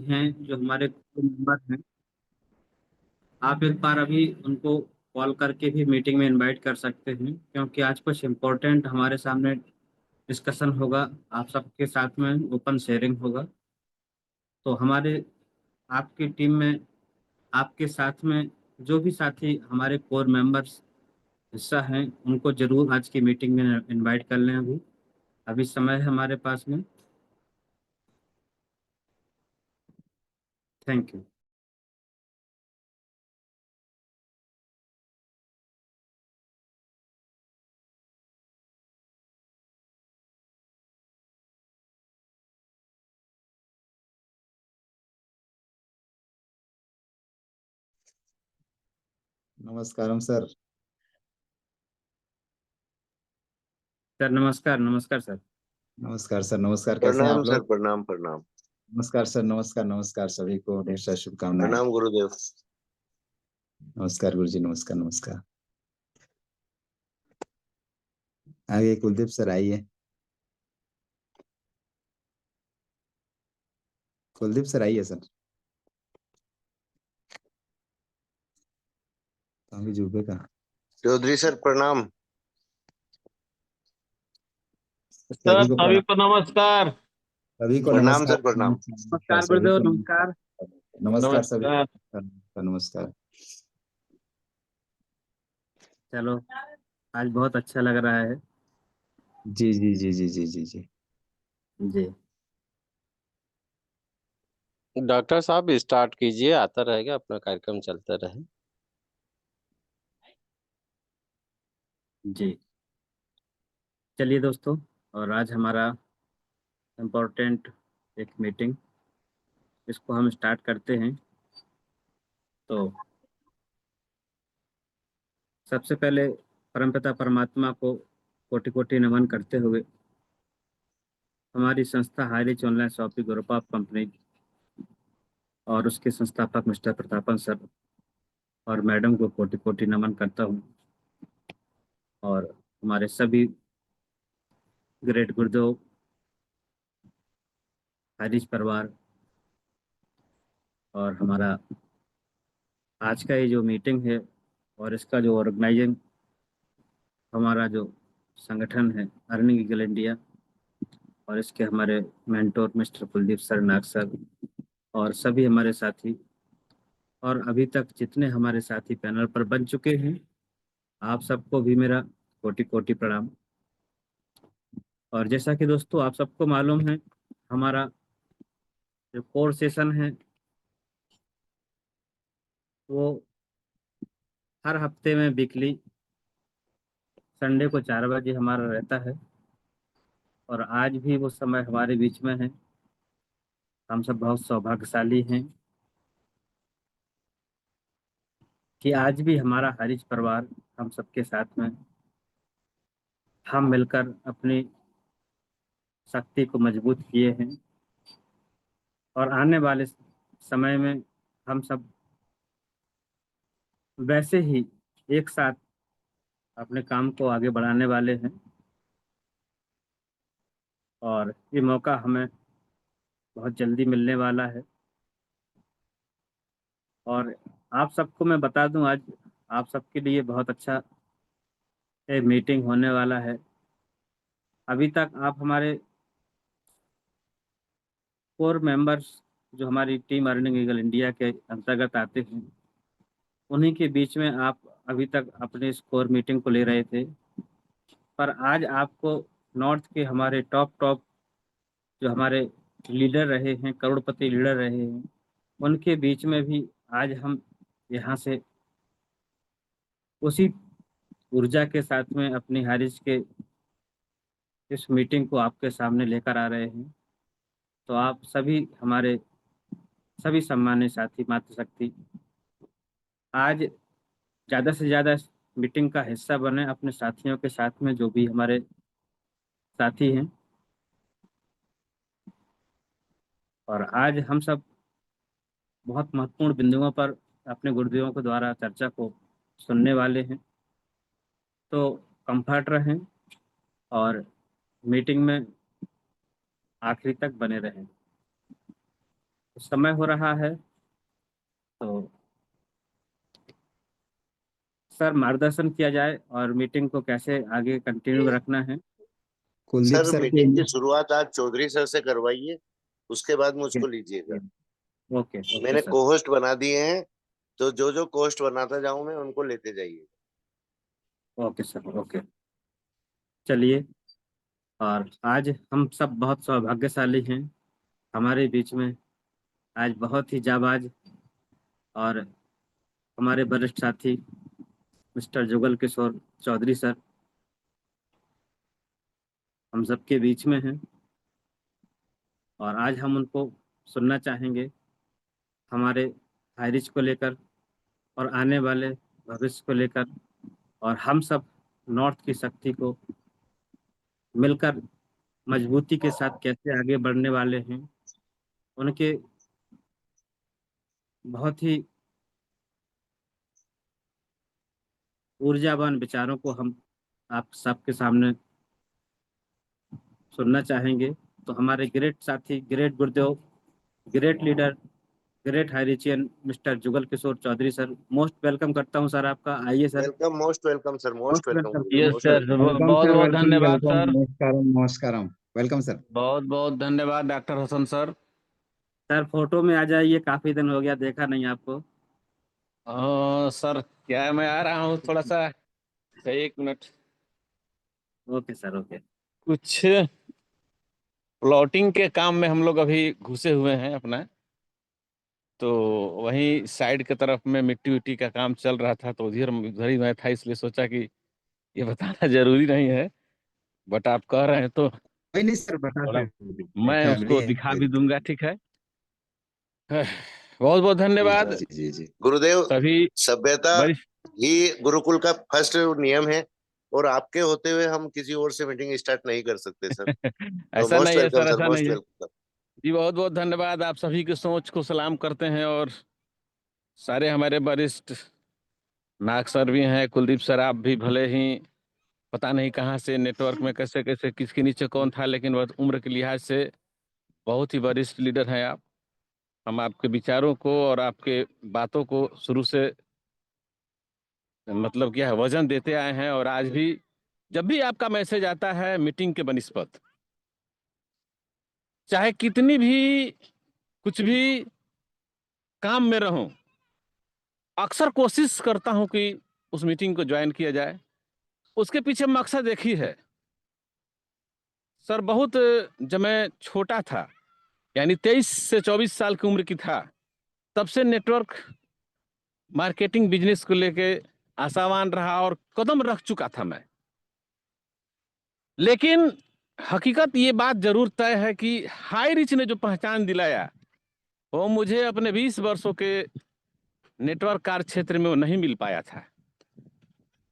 हैं जो हमारे मेंबर हैं, आप एक बार अभी उनको कॉल करके भी मीटिंग में इनवाइट कर सकते हैं, क्योंकि आज कुछ इम्पोर्टेंट हमारे सामने डिस्कशन होगा। आप सबके साथ में ओपन शेयरिंग होगा। तो हमारे आपकी टीम में आपके साथ में जो भी साथी हमारे कोर मेंबर्स हिस्सा हैं, उनको जरूर आज की मीटिंग में इनवाइट कर लें। अभी अभी समय है हमारे पास में। Thank you. नमस्कारम सर। सर नमस्कार। नमस्कार सर। नमस्कार सर। नमस्कार, कैसे हैं प्रणाम आप सर। लोग? प्रणाम प्रणाम। नमस्कार सर। नमस्कार नमस्कार, सभी को ढेर सारी शुभकामनाएं। प्रणाम गुरुदेव। नमस्कार गुरु जी। नमस्कार नमस्कार। आगे कुलदीप सर आइए। कुलदीप सर आइए सर। तो अभी जुबे का चौधरी सर प्रणाम। सर सभी को सभी प्रणाम। को नमस्कार। सभी को प्रणाम नमस्कार। सर प्रणाम। नमस्कार नमस्कार सभी गुरुदेव। को नमस्कार। नमस्कार। नमस्कार सभी नमस्कार। को नमस्कार। चलो, आज बहुत अच्छा लग रहा है। जी जी जी जी जी जी जी। जी डॉक्टर साहब स्टार्ट कीजिए, आता रहेगा, अपना कार्यक्रम चलता रहे। जी। चलिए दोस्तों, और आज हमारा इम्पोर्टेंट एक मीटिंग, इसको हम स्टार्ट करते हैं। तो सबसे पहले परमपिता परमात्मा को कोटि कोटि नमन करते हुए हमारी संस्था high rich online shopping group of company और उसके संस्थापक मिस्टर प्रतापन सर और मैडम को कोटि कोटि नमन करता हूँ। और हमारे सभी ग्रेट गुरुदेव, हारिज परिवार, और हमारा आज का ये जो मीटिंग है और इसका जो ऑर्गेनाइजिंग हमारा जो संगठन है अर्निंग ईगल इंडिया, और इसके हमारे मेंटोर मिस्टर कुलदीप सर, नाग सर, और सभी हमारे साथी, और अभी तक जितने हमारे साथी पैनल पर बन चुके हैं, आप सबको भी मेरा कोटि कोटि प्रणाम। और जैसा कि दोस्तों आप सबको मालूम है, हमारा जो कोर सेशन है वो हर हफ्ते में वीकली संडे को 4 बजे हमारा रहता है। और आज भी वो समय हमारे बीच में है। हम सब बहुत सौभाग्यशाली हैं कि आज भी हमारा हरीश परिवार हम सबके साथ में, हम मिलकर अपनी शक्ति को मजबूत किए हैं। और आने वाले समय में हम सब वैसे ही एक साथ अपने काम को आगे बढ़ाने वाले हैं। और ये मौका हमें बहुत जल्दी मिलने वाला है। और आप सबको मैं बता दूं, आज आप सबके लिए बहुत अच्छा एक मीटिंग होने वाला है। अभी तक आप हमारे कोर मेंबर्स जो हमारी टीम अर्निंग ईगल इंडिया के अंतर्गत आते हैं, उन्हीं के बीच में आप अभी तक अपने इस कोर मीटिंग को ले रहे थे। पर आज आपको नॉर्थ के हमारे टॉप टॉप जो हमारे लीडर रहे हैं, करोड़पति लीडर रहे हैं, उनके बीच में भी आज हम यहाँ से उसी ऊर्जा के साथ में अपनी हारिज के इस मीटिंग को आपके सामने लेकर आ रहे हैं। तो आप सभी हमारे सभी सम्मानित साथी मातृशक्ति आज ज़्यादा से ज़्यादा मीटिंग का हिस्सा बने अपने साथियों के साथ में, जो भी हमारे साथी हैं। और आज हम सब बहुत महत्वपूर्ण बिंदुओं पर अपने गुरुदेवों के द्वारा चर्चा को सुनने वाले हैं। तो कंफर्ट रहें और मीटिंग में आखिरी तक बने रहें। समय हो रहा है, तो सर मार्गदर्शन किया जाए और मीटिंग को कैसे आगे कंटिन्यू रखना है। कुलदीप सर सर मीटिंग की शुरुआत आज चौधरी सर से करवाइए, उसके बाद मुझको लीजिएगा। ओके ओके मैंने सर। कोहोस्ट बना दिए हैं, तो जो जो कोहोस्ट बनाता जाऊं मैं उनको लेते जाइए। Okay sir okay. चलिए, और आज हम सब बहुत सौभाग्यशाली हैं, हमारे बीच में आज बहुत ही जाबाज और हमारे वरिष्ठ साथी मिस्टर जुगल किशोर चौधरी सर हम सबके बीच में हैं, और आज हम उनको सुनना चाहेंगे हमारे हाईरिच को लेकर और आने वाले भविष्य को लेकर, और हम सब नॉर्थ की शक्ति को मिलकर मजबूती के साथ कैसे आगे बढ़ने वाले हैं। उनके बहुत ही ऊर्जावान विचारों को हम आप सबके सामने सुनना चाहेंगे। तो हमारे ग्रेट साथी, great Gurudev, great leader, great हाईरिचियन mister Jugal Kishore Chaudhary sir, most welcome करता हूं सर आपका। आइए sir. Welcome, most welcome sir, most most welcome, welcome. Yes most sir, welcome. Welcome बहुत सर, बहुत वेलकम धन्यवाद वेलकम, सर। नमस्कारम नमस्कारम। Welcome sir. बहुत बहुत धन्यवाद doctor Hasan sir. Sir photo में आ जाइए, काफी दिन हो गया देखा नहीं आपको। सर क्या है, मैं आ रहा हूँ थोड़ा सा, 1 मिनट। Okay sir okay. कुछ प्लॉटिंग के काम में हम लोग अभी घुसे हुए हैं अपना, तो वहीं साइड के तरफ में मिट्टी विट्टी का काम चल रहा था, तो उधर ही मैं था, इसलिए सोचा कि ये बताना जरूरी नहीं है, बट आप कह रहे हैं तो कोई नहीं सर, बता थोड़ा सकते, मैं फैमिली उसको है, दिखा कोई भी दिक्कत दूंगा, ठीक है। बहुत बहुत नहीं। धन्यवाद जी जी जी। गुरुदेव, सभी सभ्यता वरिष्ठ। ही गुरुकुल का फर्स्ट नियम है, और आपके होते हुए हम किसी और से मीटिंग स्टार्ट नहीं कर सकते सर। तो ऐसा मोस्ट नहीं है वेलकम सर, सर, ऐसा नहीं मोस्ट है वेलकम। जी। बहुत बहुत धन्यवाद, आप सभी की सोच को सलाम करते हैं। और सारे हमारे वरिष्ठ नाग सर भी हैं, कुलदीप सर, आप भी भले ही पता नहीं कहाँ से नेटवर्क में कैसे कैसे किसके नीचे कौन था, लेकिन वह उम्र के लिहाज से बहुत ही वरिष्ठ लीडर हैं आप। हम आपके विचारों को और आपके बातों को शुरू से मतलब क्या है वजन देते आए हैं, और आज भी जब भी आपका मैसेज आता है मीटिंग के बनिस्पत, चाहे कितनी भी कुछ भी काम में रहूं, अक्सर कोशिश करता हूं कि उस मीटिंग को ज्वाइन किया जाए। उसके पीछे मकसद एक ही है सर। बहुत जब मैं छोटा था, यानी 23 से 24 साल की उम्र की था, तब से नेटवर्क मार्केटिंग बिजनेस को लेके आशावान रहा और कदम रख चुका था मैं। लेकिन हकीकत ये बात जरूर तय है कि हाई रिच ने जो पहचान दिलाया, वो मुझे अपने 20 वर्षों के नेटवर्क कार्य क्षेत्र में वो नहीं मिल पाया था।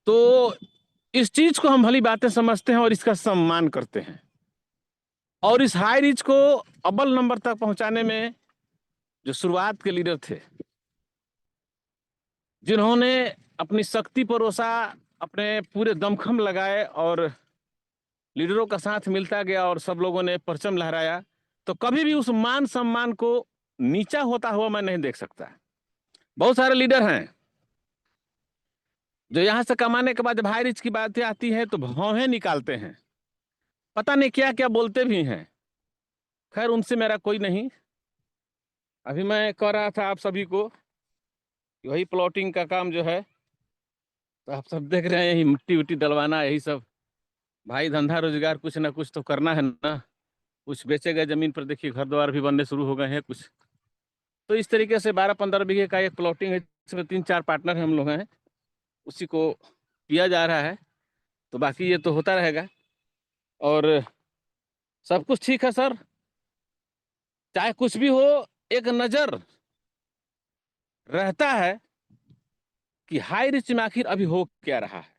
तो इस चीज को हम भली बातें समझते हैं और इसका सम्मान करते हैं। और इस हाई रिच को अव्वल नंबर तक पहुंचाने में जो शुरुआत के लीडर थे, जिन्होंने अपनी शक्ति परोसा, अपने पूरे दमखम लगाए और लीडरों का साथ मिलता गया और सब लोगों ने परचम लहराया, तो कभी भी उस मान सम्मान को नीचा होता हुआ मैं नहीं देख सकता। बहुत सारे लीडर हैं जो यहां से कमाने के बाद जब हाई रिच की बातें आती है तो भौहें निकालते हैं, पता नहीं क्या क्या बोलते भी हैं। खैर, उनसे मेरा कोई नहीं। अभी मैं कह रहा था आप सभी को कि वही प्लॉटिंग का काम जो है, तो आप सब देख रहे हैं, यही मिट्टी विट्टी डलवाना, यही सब भाई धंधा रोजगार कुछ ना कुछ तो करना है ना। कुछ बेचे गए जमीन पर, देखिए घर द्वार भी बनने शुरू हो गए हैं कुछ। तो इस तरीके से 12-15 बीघे का एक प्लॉटिंग है, इसमें 3-4 पार्टनर हम लोग हैं, उसी को किया जा रहा है। तो बाकी ये तो होता रहेगा, और सब कुछ ठीक है सर। चाहे कुछ भी हो, एक नजर रहता है कि हाई रिच में आखिर अभी हो क्या रहा है,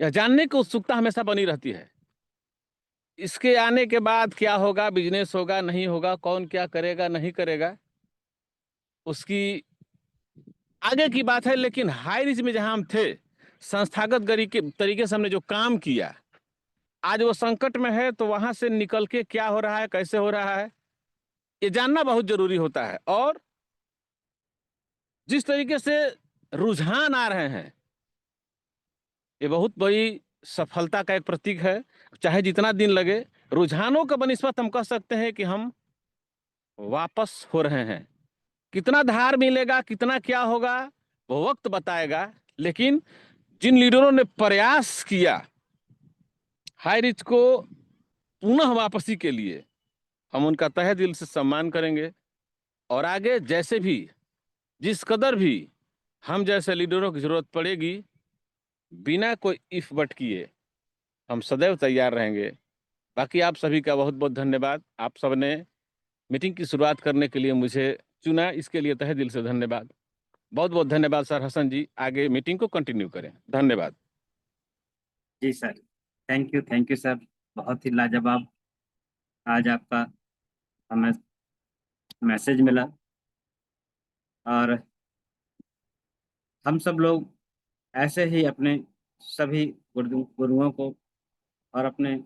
यह जानने की उत्सुकता हमेशा बनी रहती है। इसके आने के बाद क्या होगा, बिजनेस होगा नहीं होगा, कौन क्या करेगा नहीं करेगा, उसकी आगे की बात है। लेकिन हाई रिच में जहां हम थे, संस्थागत तरीके से हमने जो काम किया, आज वो संकट में है, तो वहां से निकल के क्या हो रहा है, कैसे हो रहा है, ये जानना बहुत जरूरी होता है। और जिस तरीके से रुझान आ रहे हैं, ये बहुत बड़ी सफलता का एक प्रतीक है। चाहे जितना दिन लगे, रुझानों का बनिस्बत हम कह सकते हैं कि हम वापस हो रहे हैं। कितना धार मिलेगा, कितना क्या होगा, वो वक्त बताएगा। लेकिन जिन लीडरों ने प्रयास किया हाई रिच को पुनः वापसी के लिए, हम उनका तहे दिल से सम्मान करेंगे। और आगे जैसे भी, जिस कदर भी हम जैसे लीडरों की जरूरत पड़ेगी, बिना कोई इफ बट किए हम सदैव तैयार रहेंगे। बाकी आप सभी का बहुत बहुत धन्यवाद। आप सबने मीटिंग की शुरुआत करने के लिए मुझे चुना, इसके लिए तहे दिल से धन्यवाद। बहुत बहुत धन्यवाद सर हसन जी। आगे मीटिंग को कंटिन्यू करें। धन्यवाद। जी सर, थैंक यू सर, बहुत ही लाजवाब आज आपका हमें मैसेज मिला। और हम सब लोग ऐसे ही अपने सभी गुरुओं को और अपने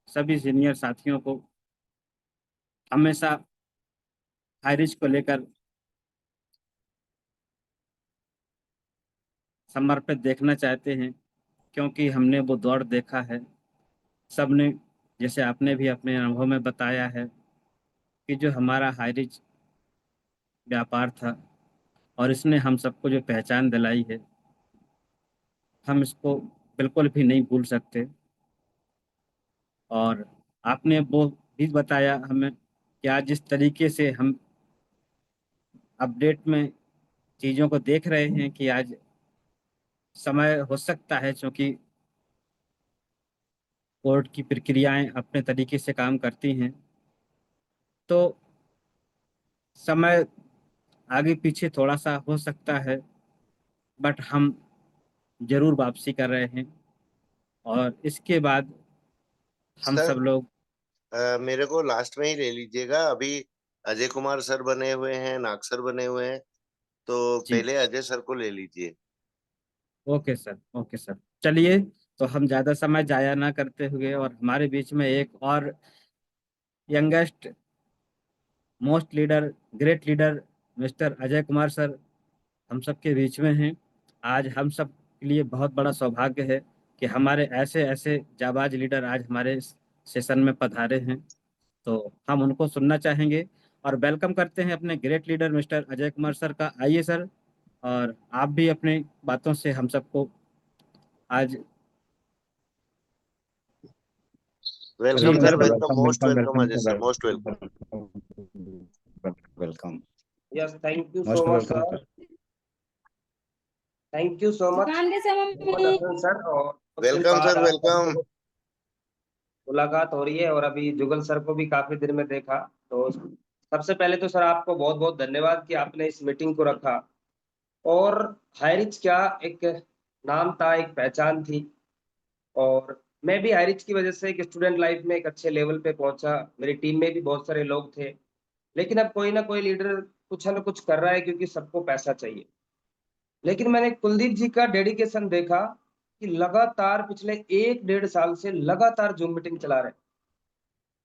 सभी सीनियर साथियों को हमेशा हाई रिच को लेकर समर्पित देखना चाहते हैं, क्योंकि हमने वो दौर देखा है सबने। जैसे आपने भी अपने अनुभव में बताया है कि जो हमारा हाई रिच व्यापार था और इसने हम सबको जो पहचान दिलाई है, हम इसको बिल्कुल भी नहीं भूल सकते। और आपने वो भी बताया हमें कि आज जिस तरीके से हम अपडेट में चीज़ों को देख रहे हैं कि आज समय हो सकता है, क्योंकि कोर्ट की प्रक्रियाएं अपने तरीके से काम करती हैं, तो समय आगे पीछे थोड़ा सा हो सकता है, बट हम जरूर वापसी कर रहे हैं। और इसके बाद हम सर सब लोग मेरे को लास्ट में ही ले लीजिएगा। अभी अजय कुमार सर बने हुए हैं, नाग सर बने हुए हैं, तो जी, पहले अजय सर को ले लीजिए। ओके सर, चलिए। तो हम ज़्यादा समय जाया ना करते हुए, और हमारे बीच में एक और youngest most leader, great leader mister Ajay Kumar sir हम सब के बीच में हैं। आज हम सब के लिए बहुत बड़ा सौभाग्य है कि हमारे ऐसे ऐसे जाबाज लीडर आज हमारे इस सेशन में पधारे हैं। तो हम उनको सुनना चाहेंगे और वेलकम करते हैं अपने great leader mister Ajay Kumar sir का। आइए सर, और आप भी अपने बातों से हम सबको आज वेलकम जी सर, बिल्कुल। Welcome, most welcome Ajay sir, most welcome. Welcome. Yes, thank you so most much, welcome sir. Sir. Thank you so much, दुकान कैसे मोहम्मद मम्मी? हसन सर। और कुछ दिन वेलकम बाद सर, आप वेलकम। सबसे मुलाकात हो रही है, और अभी जुगल सर को भी काफी दिन में देखा। तो सबसे पहले तो सर आपको बहुत बहुत धन्यवाद कि आपने इस मीटिंग को रखा। और हाईरिच क्या एक नाम था, एक पहचान थी। और मैं भी हाईरिच की वजह से एक स्टूडेंट लाइफ में एक अच्छे लेवल पे पहुंचा। मेरी टीम में भी बहुत सारे लोग थे, लेकिन अब कोई ना कोई लीडर कुछ ना कुछ कर रहा है, क्योंकि सबको पैसा चाहिए। लेकिन मैंने कुलदीप जी का डेडिकेशन देखा कि लगातार पिछले 1-1.5 साल से लगातार जूम मीटिंग चला रहे हैं।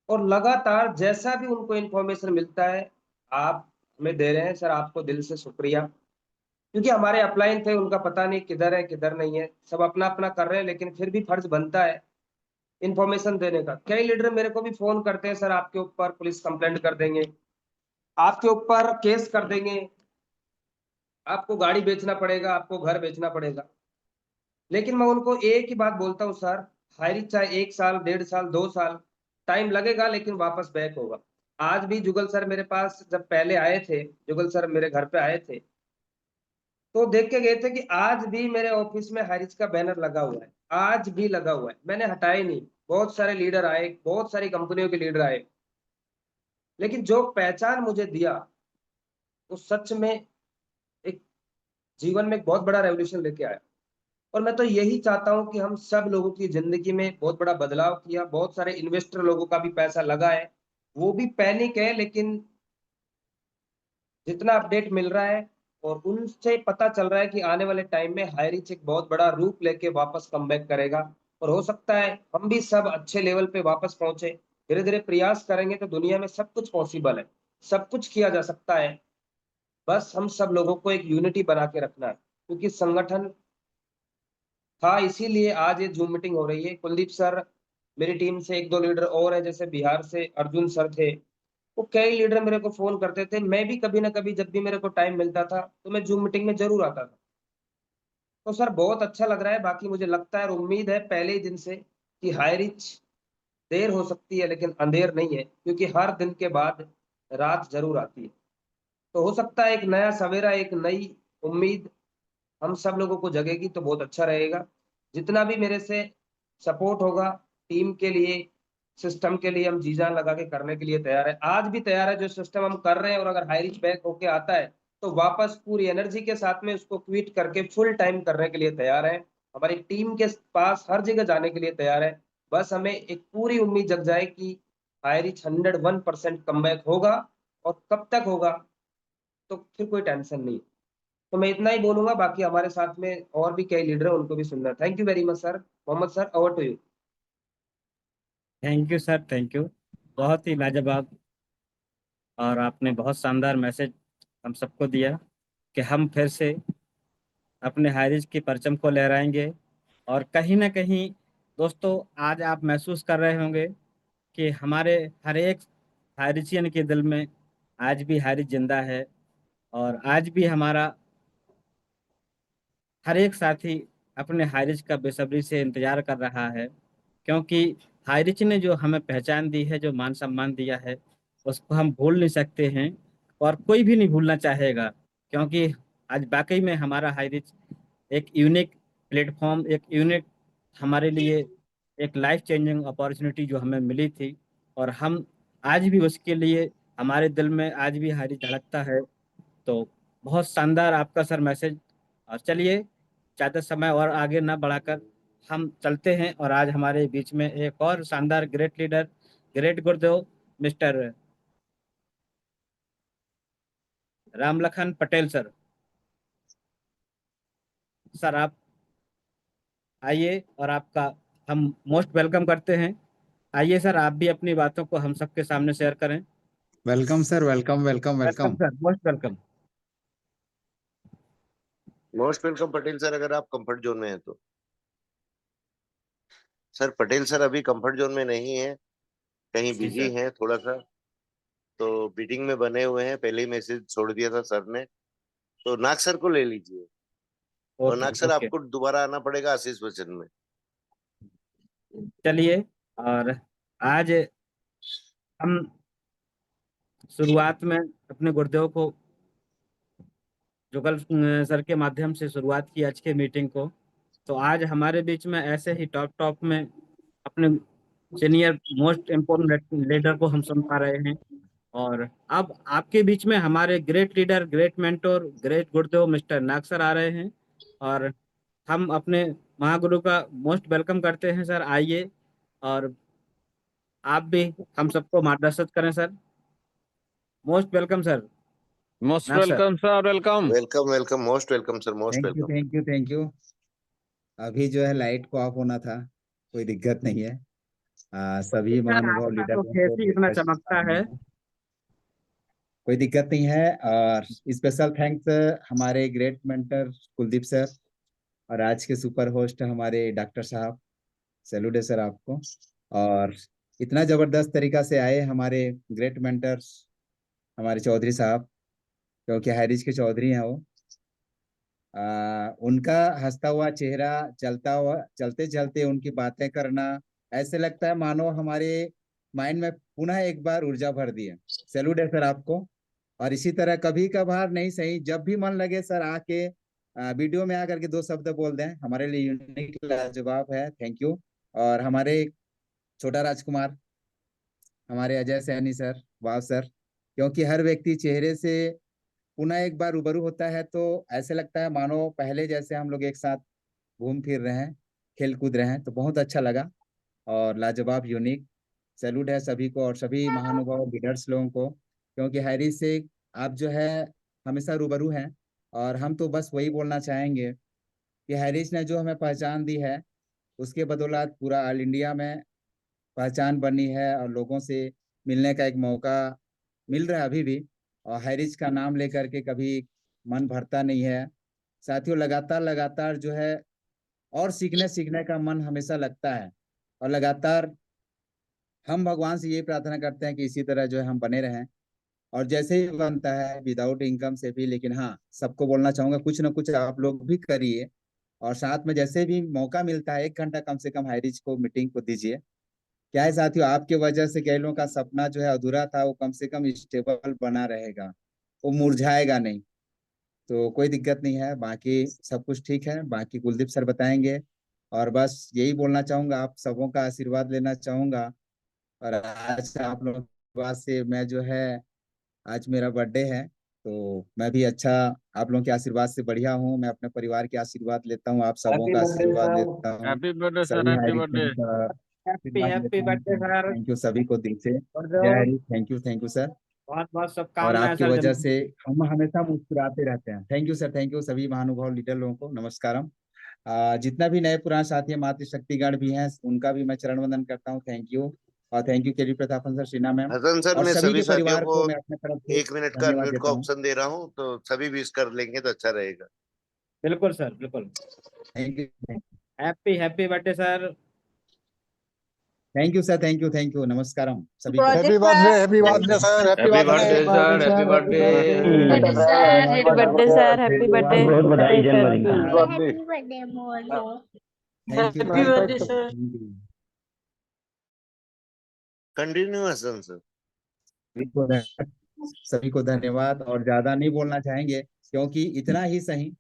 और लगातार जैसा भी उनको इन्फॉर्मेशन मिलता है, आप हमें दे रहे हैं सर। आपको दिल से शुक्रिया, क्योंकि हमारे अपलाइन थे, उनका पता नहीं किधर है किधर नहीं है। सब अपना अपना कर रहे हैं, लेकिन फिर भी फर्ज बनता है इन्फॉर्मेशन देने का। कई लीडर मेरे को भी फोन करते हैं, सर आपके ऊपर पुलिस कंप्लेंट कर देंगे, आपके ऊपर केस कर देंगे, आपको गाड़ी बेचना पड़ेगा, आपको घर बेचना पड़ेगा। लेकिन मैं उनको एक ही बात बोलता हूँ, सर हायरिच चाहे 1 साल, 1.5 साल, 2 साल टाइम लगेगा, लेकिन वापस बैक होगा। आज भी जुगल सर मेरे पास जब पहले आए थे, जुगल सर मेरे घर पे आए थे, तो देख के गए थे कि आज भी मेरे ऑफिस में हायरिच का बैनर लगा हुआ है। आज भी लगा हुआ है, मैंने हटाया नहीं। बहुत सारे लीडर आए, बहुत सारी कंपनियों के लीडर आए, लेकिन जो पहचान मुझे दिया, वो सच में एक जीवन में एक बहुत बड़ा रेवोल्यूशन लेके आया। और मैं तो यही चाहता हूं कि हम सब लोगों की जिंदगी में बहुत बड़ा बदलाव किया। बहुत सारे इन्वेस्टर लोगों का भी पैसा लगा है, वो भी पैनिक है, लेकिन जितना अपडेट मिल रहा है और उनसे पता चल रहा है कि आने वाले टाइम में हायरिच एक बहुत बड़ा रूप लेके वापस कमबैक करेगा। और हो सकता है हम भी सब अच्छे लेवल पे वापस पहुंचे। धीरे धीरे प्रयास करेंगे तो दुनिया में सब कुछ पॉसिबल है। सब कुछ किया जा सकता है, बस हम सब लोगों को एक यूनिटी बना के रखना है। क्योंकि संगठन था, इसीलिए आज ये जूम मीटिंग हो रही है। कुलदीप सर, मेरी टीम से 1-2 लीडर और है, जैसे बिहार से अर्जुन सर थे, वो कई लीडर मेरे को फोन करते थे। मैं भी कभी ना कभी जब भी मेरे को टाइम मिलता था तो मैं जूम मीटिंग में जरूर आता था। तो सर बहुत अच्छा लग रहा है। बाकी मुझे लगता है और उम्मीद है पहले ही दिन से कि हाई रिच देर हो सकती है लेकिन अंधेर नहीं है, क्योंकि हर दिन के बाद रात जरूर आती है। तो हो सकता है एक नया सवेरा, एक नई उम्मीद हम सब लोगों को जगेगी तो बहुत अच्छा रहेगा। जितना भी मेरे से सपोर्ट होगा टीम के लिए, सिस्टम के लिए, हम जी जान लगा के करने के लिए तैयार है। आज भी तैयार है। जो सिस्टम हम कर रहे हैं, और अगर हाई रिच बैक होके आता है तो वापस पूरी एनर्जी के साथ में उसको क्विट करके फुल टाइम करने के लिए तैयार है। हमारी टीम के पास हर जगह जाने के लिए तैयार है। बस हमें एक पूरी उम्मीद जग जाए कि हाई रिच 101% कमबैक होगा, और कब तक होगा तो फिर कोई टेंशन नहीं। तो मैं इतना ही बोलूंगा, बाकी हमारे साथ में और भी कई लीडर हैं, उनको भी सुनना। Thank you very much sir. Mohammed sir, over to you. Thank you sir, thank you. बहुत ही लाजवाब, और आपने बहुत शानदार मैसेज हम सबको दिया कि हम फिर से अपने हाइरिज के परचम को लहराएंगे। और कहीं ना कहीं दोस्तों, आज आप महसूस कर रहे होंगे कि हमारे हर एक हाइरिचियन के दिल में आज भी हाइरिज जिंदा है। और आज भी हमारा हर एक साथी अपने हाइरिज का बेसब्री से इंतजार कर रहा है, क्योंकि हाइरिच ने जो हमें पहचान दी है, जो मान सम्मान दिया है, उसको हम भूल नहीं सकते हैं, और कोई भी नहीं भूलना चाहेगा। क्योंकि आज वाकई में हमारा हाइरिच एक यूनिक प्लेटफॉर्म, एक यूनिक हमारे लिए एक लाइफ चेंजिंग अपॉर्चुनिटी जो हमें मिली थी, और हम आज भी उसके लिए हमारे दिल में आज भी हाइरिच धड़कता है। तो बहुत शानदार आपका सर मैसेज। और चलिए, ज़्यादा समय और आगे ना बढ़ाकर हम चलते हैं, और आज हमारे बीच में एक और शानदार ग्रेट लीडर, ग्रेट गुरुदेव mister Ramlakhan Patel sir. Sir आप आइए, और आपका हम मोस्ट वेलकम करते हैं। आइए सर, आप भी अपनी बातों को हम सबके सामने शेयर करें। Welcome sir, welcome welcome welcome welcome. Sir, most welcome. Most welcome Patel sir, अगर आप कंफर्ट जोन में हैं तो। सर पटेल सर अभी कंफर्ट जोन में नहीं है, कहीं जी बिजी सर। हैं थोड़ा सा। तो मीटिंग में बने हुए हैं, पहले ही मैसेज छोड़ दिया था सर ने। तो नाग सर को ले लीजिए, और ओके नाग सर ओके। आपको दोबारा आना पड़ेगा आशीष वचन में। चलिए, और आज हम शुरुआत में अपने गुरुदेव को जुगल सर के माध्यम से शुरुआत की आज के मीटिंग को। तो आज हमारे बीच में ऐसे ही टॉप टॉप में अपने सीनियर मोस्ट इम्पोर्टेंट लीडर को हम सुन पा रहे हैं। और अब आपके बीच में हमारे great leader, great mentor, great गुरुदेव मिस्टर नाग सर आ रहे हैं। और हम अपने महागुरु का मोस्ट वेलकम करते हैं सर। आइए, और आप भी हम सबको मार्गदर्शित करें sir. Most welcome sir, most Nag sir. Welcome sir, welcome. Welcome welcome, most welcome sir, most thank you welcome. Thank you thank you. अभी जो है लाइट को ऑफ होना था, कोई दिक्कत नहीं है। सभी सर महानुभाव आपका लीडर तो को फेस ही इतना चमकता है। कोई दिक्कत नहीं है। और स्पेशल थैंक्स हमारे ग्रेट मेंटर कुलदीप सर, और आज के सुपर होस्ट हमारे डॉक्टर साहब। सैल्यूट है सर आपको। और इतना जबरदस्त तरीका से आए हमारे ग्रेट मेंटर्स, हमारे चौधरी साहब, क्योंकि हारिज के चौधरी हैं वो। उनका हंसता हुआ चेहरा, चलता हुआ, चलते चलते उनकी बातें करना, ऐसे लगता है मानो हमारे माइंड में पुनः एक बार ऊर्जा भर दी है। सैल्यूट है सर आपको। और इसी तरह कभी कभार नहीं सही, जब भी मन लगे सर आके वीडियो में आकर के दो शब्द बोल दें, हमारे लिए यूनिक लाजवाब है। Thank you. और हमारे छोटा राजकुमार, हमारे अजय सैनी सर, वाह सर। क्योंकि हर व्यक्ति चेहरे से पुनः एक बार रूबरू होता है तो ऐसे लगता है मानो पहले जैसे हम लोग एक साथ घूम फिर रहे हैं, खेल कूद रहे हैं। तो बहुत अच्छा लगा, और लाजवाब, यूनिक। सैल्यूट है सभी को, और सभी महानुभाव लीडर्स लोगों को। क्योंकि हैरी से आप जो है हमेशा रूबरू हैं। और हम तो बस वही बोलना चाहेंगे कि हैरिस ने जो हमें पहचान दी है, उसके बदौलत पूरा ऑल इंडिया में पहचान बनी है, और लोगों से मिलने का एक मौका मिल रहा है अभी भी। और हैरिज का नाम लेकर के कभी मन भरता नहीं है साथियों। लगातार लगातार जो है और सीखने सीखने का मन हमेशा लगता है। और लगातार हम भगवान से यही प्रार्थना करते हैं कि इसी तरह जो है हम बने रहें, और जैसे ही बनता है विदाउट इनकम से भी। लेकिन हाँ, सबको बोलना चाहूंगा कुछ ना कुछ आप लोग भी करिए, और साथ में जैसे भी मौका मिलता है 1 घंटा कम से कम हाईरिच को मीटिंग को दीजिए। क्या है साथियों, आपके वजह से कई लोगों का सपना जो है अधूरा था वो कम से कम स्टेबल बना रहेगा, वो मुरझाएगा नहीं। तो कोई दिक्कत नहीं है, बाकी सब कुछ ठीक है, बाकी कुलदीप सर बताएंगे। और बस यही बोलना चाहूंगा, आप सबों का आशीर्वाद लेना चाहूंगा। और आज आप लोगों के बाद से मैं जो है, आज मेरा बर्थडे है, तो मैं भी अच्छा आप लोगों के आशीर्वाद से बढ़िया हूँ। मैं अपने परिवार के आशीर्वाद लेता हूँ, आप सबों हैप्पी का बर्थडे आशीर्वाद सर। लेता हूँ। हैप्पी बर्थडे सर, सभी हैप्पी हरी बर्थडे। का हैप्पी आशीर्वाद हैप्पी लेता हूँ। Birthday sir. थैंक यू सभी को दिल से। और जय हरी, थैंक यू सर। बहुत बहुत और शुभकामनाएं आपकी सर वजह जन्मदिन से की। हम हमेशा मुस्कुराते रहते हैं। Thank you sir, thank you सभी महानुभाव लीडर लोगों को नमस्कारम। जितना भी नए पुराने साथी हैं, मातृशक्तिगण भी हैं, उनका भी मैं चरण वंदन करता हूँ। Thank you. और thank you Keri Prathapan sir, Sheena ma'am, Hasan sir, और मैं सभी सभी के साथियों परिवार को को मैं अपने तरफ से 1 मिनट का धन्यवाद अनम्यूट का देता हूँ। ऑप्शन दे रहा हूँ, तो सभी भी कर लेंगे तो अच्छा रहेगा। बिल्कुल सर, बिल्कुल। Thank you, happy happy birthday sir. Thank you sir, thank you नमस्कारम सभी को। Happy birthday, happy birthday sir, happy happy birthday, birthday sir, happy birthday. Birthday sir, happy birthday sir, happy birthday. बहुत बहुत बधाई जन्मदिन की। Happy birthday बोलो। Thank you, happy birthday thank sir. You. Continue Hasan sir. सभी को धन्यवाद, और ज्यादा नहीं बोलना चाहेंगे क्योंकि इतना ही सही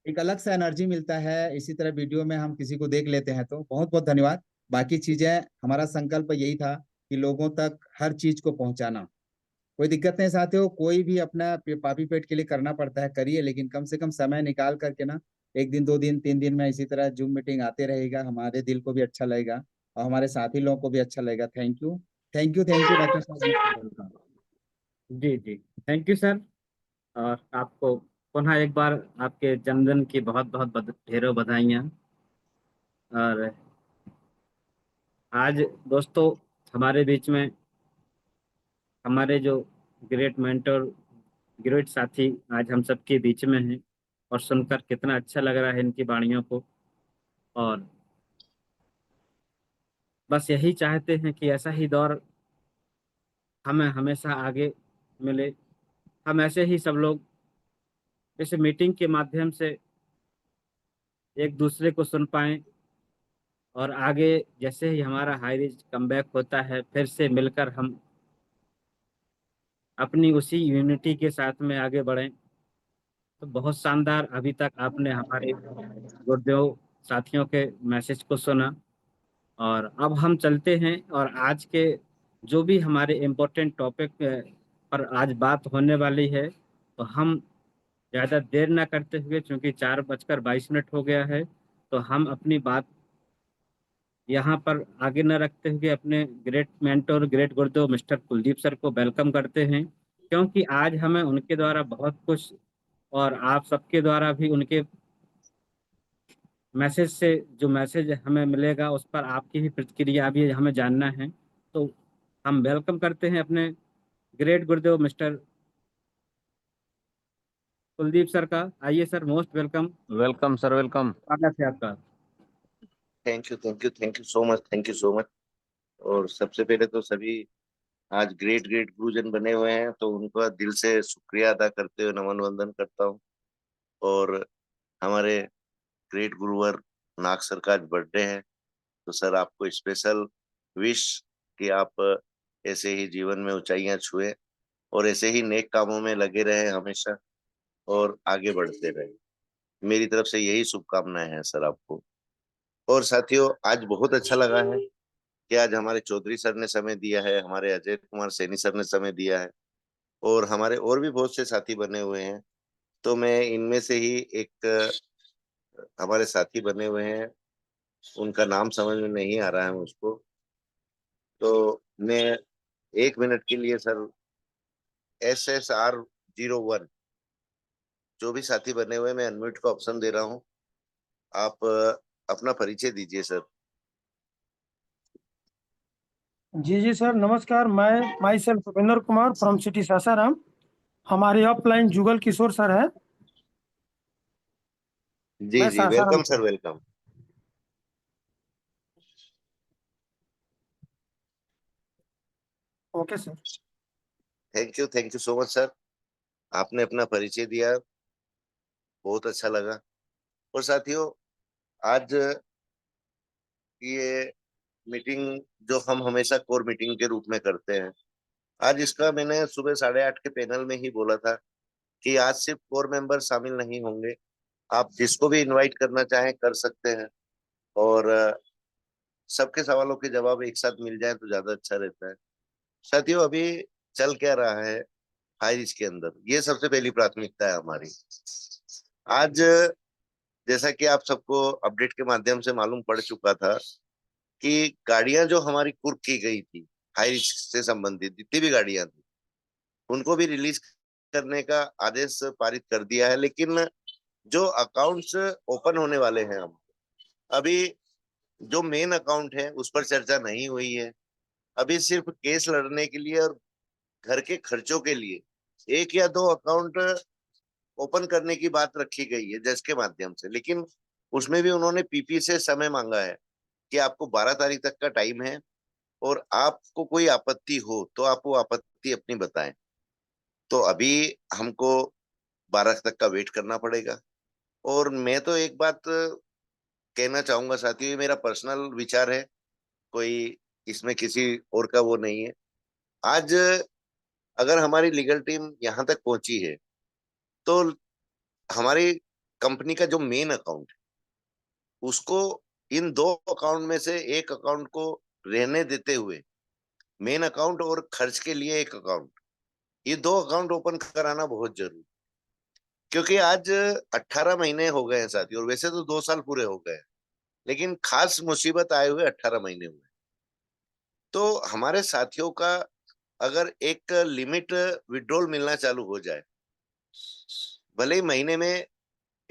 एक अलग सा एनर्जी मिलता है। इसी तरह वीडियो में हम किसी को देख लेते हैं, तो बहुत बहुत धन्यवाद। बाकी चीजें, हमारा संकल्प यही था कि लोगों तक हर चीज को पहुंचाना। कोई दिक्कत नहीं साथियों, कोई भी अपना पापी पेट के लिए करना पड़ता है करिए, लेकिन कम से कम समय निकाल करके ना, 1 दिन 2 दिन 3 दिन में इसी तरह जूम मीटिंग आते रहेगा, हमारे दिल को भी अच्छा लगेगा और हमारे साथी लोगों को भी अच्छा लगेगा। Thank you, thank you, thank you doctor साहब। जी जी, थैंक यू सर। और आपको पुनः एक बार आपके जन्मदिन की बहुत बहुत ढेरों बधाइयाँ। और आज दोस्तों, हमारे बीच में हमारे जो ग्रेट मेंटर, ग्रेट साथी आज हम सबके बीच में हैं, और सुनकर कितना अच्छा लग रहा है इनकी वाणियों को। और बस यही चाहते हैं कि ऐसा ही दौर हमें हमेशा आगे मिले। हम ऐसे ही सब लोग इस मीटिंग के माध्यम से एक दूसरे को सुन पाएं, और आगे जैसे ही हमारा हाई रिच कमबैक होता है, फिर से मिलकर हम अपनी उसी यूनिटी के साथ में आगे बढ़ें। तो बहुत शानदार अभी तक आपने हमारे गुरुदेव साथियों के मैसेज को सुना। और अब हम चलते हैं, और आज के जो भी हमारे इम्पोर्टेंट टॉपिक पर आज बात होने वाली है, तो हम ज़्यादा देर ना करते हुए, क्योंकि 4:22 हो गया है, तो हम अपनी बात यहाँ पर आगे न रखते हुए अपने ग्रेट मेंटर, ग्रेट गुरुदेव मिस्टर कुलदीप सर को वेलकम करते हैं। क्योंकि आज हमें उनके द्वारा बहुत कुछ, और आप सबके द्वारा भी उनके मैसेज से जो मैसेज हमें मिलेगा, उस पर आपकी भी प्रतिक्रिया भी हमें जानना है। तो हम वेलकम करते हैं अपने ग्रेट गुरुदेव मिस्टर कुलदीप सर का। आइए sir, most welcome. Welcome sir, welcome. स्वागत है आपका। Thank you, thank you, thank you so much, thank you so much. और सबसे पहले तो सभी आज ग्रेट ग्रेट गुरुजन बने हुए हैं, तो उनका दिल से शुक्रिया अदा करते हुए नमन वंदन करता हूँ। और हमारे ग्रेट गुरुवर नाग सर का आज बर्थडे है, तो सर आपको स्पेशल विश कि आप ऐसे ही जीवन में ऊंचाइयां छुए और ऐसे ही नेक कामों में लगे रहे हमेशा, और आगे बढ़ते रहे। मेरी तरफ से यही शुभकामनाएं हैं सर आपको। और साथियों, आज बहुत अच्छा लगा है कि आज हमारे चौधरी सर ने समय दिया है, हमारे अजय कुमार सैनी सर ने समय दिया है, और हमारे और भी बहुत से साथी बने हुए हैं। तो मैं इनमें से ही एक हमारे साथी बने हुए हैं, उनका नाम समझ में नहीं आ रहा है मुझको, तो मैं 1 मिनट के लिए सर SSR01 जो भी साथी बने हुए हैं, मैं अनम्यूट का ऑप्शन दे रहा हूँ। आप अपना परिचय दीजिए सर। जी जी सर, नमस्कार। मैं my self Upendra Kumar from city Sasaram. हमारे अपलाइन जुगल किशोर सर है। जी मैं जी, सासाराम वेलकम से। Sir, welcome. Okay sir. Thank you so much sir. आपने अपना परिचय दिया, बहुत अच्छा लगा। और साथियों, आज ये मीटिंग जो हम हमेशा कोर मीटिंग के रूप में करते हैं, आज इसका मैंने सुबह 8:30 के पैनल में ही बोला था कि आज सिर्फ कोर मेंबर शामिल नहीं होंगे, आप जिसको भी इनवाइट करना चाहें कर सकते हैं। और सबके सवालों के जवाब एक साथ मिल जाए तो ज्यादा अच्छा रहता है। साथियों, अभी चल क्या रहा है हाई रिस्क के अंदर, ये सबसे पहली प्राथमिकता है हमारी। आज जैसा कि आप सबको अपडेट के माध्यम से मालूम पड़ चुका था कि गाड़ियां जो हमारी कुर्क की गई थी हाई रिस्क से संबंधित जितनी भी गाड़ियां थी, उनको भी रिलीज करने का आदेश पारित कर दिया है। लेकिन जो अकाउंट्स ओपन होने वाले हैं, हम अभी जो मेन अकाउंट है उस पर चर्चा नहीं हुई है। अभी सिर्फ केस लड़ने के लिए और घर के खर्चों के लिए एक या दो अकाउंट ओपन करने की बात रखी गई है जज के माध्यम से। लेकिन उसमें भी उन्होंने पीपी से समय मांगा है कि आपको 12 तारीख तक का टाइम है, और आपको कोई आपत्ति हो तो आप वो आपत्ति अपनी बताएं। तो अभी हमको 12 तक का वेट करना पड़ेगा। और मैं तो एक बात कहना चाहूंगा साथियों, ये मेरा पर्सनल विचार है, कोई इसमें किसी और का वो नहीं है। आज अगर हमारी लीगल टीम यहाँ तक पहुंची है, तो हमारी कंपनी का जो मेन अकाउंट है उसको, इन दो अकाउंट में से एक अकाउंट को रहने देते हुए मेन अकाउंट और खर्च के लिए एक अकाउंट, ये दो अकाउंट ओपन कराना बहुत जरूरी। क्योंकि आज 18 महीने हो गए हैं साथियों, और वैसे तो 2 साल पूरे हो गए हैं, लेकिन खास मुसीबत आए हुए 18 महीने हुए। तो हमारे साथियों का अगर एक लिमिट विड्रॉल मिलना चालू हो जाए, भले ही महीने में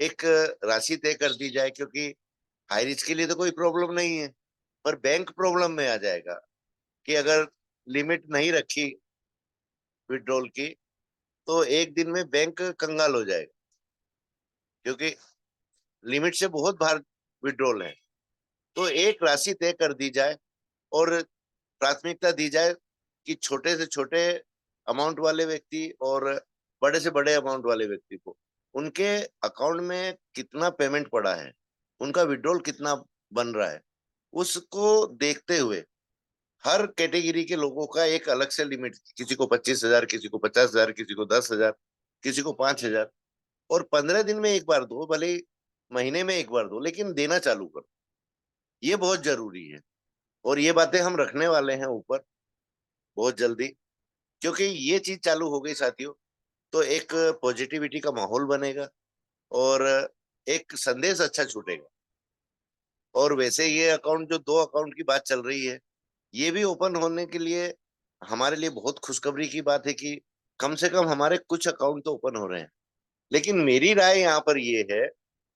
एक राशि तय कर दी जाए, क्योंकि हाई रिस्क के लिए तो कोई प्रॉब्लम नहीं है, पर बैंक प्रॉब्लम में आ जाएगा कि अगर लिमिट नहीं रखी विड्रॉल की तो एक दिन में बैंक कंगाल हो जाएगा, क्योंकि लिमिट से बहुत बाहर विड्रॉल है। तो एक राशि तय कर दी जाए और प्राथमिकता दी जाए कि छोटे से छोटे अमाउंट वाले व्यक्ति और बड़े से बड़े अमाउंट वाले व्यक्ति को उनके अकाउंट में कितना पेमेंट पड़ा है, उनका विड्रॉल कितना बन रहा है, उसको देखते हुए हर कैटेगरी के लोगों का एक अलग से लिमिट, किसी को 25,000, किसी को 50,000, किसी को 10,000, किसी को 5,000, और 15 दिन में एक बार दो, भले ही महीने में एक बार दो, लेकिन देना चालू करो। ये बहुत जरूरी है, और ये बातें हम रखने वाले हैं ऊपर बहुत जल्दी। क्योंकि ये चीज चालू हो गई साथियों, तो एक पॉजिटिविटी का माहौल बनेगा और एक संदेश अच्छा छूटेगा। और वैसे ये अकाउंट, जो दो अकाउंट की बात चल रही है, ये भी ओपन होने के लिए हमारे लिए बहुत खुशखबरी की बात है कि कम से कम हमारे कुछ अकाउंट तो ओपन हो रहे हैं। लेकिन मेरी राय यहाँ पर ये है,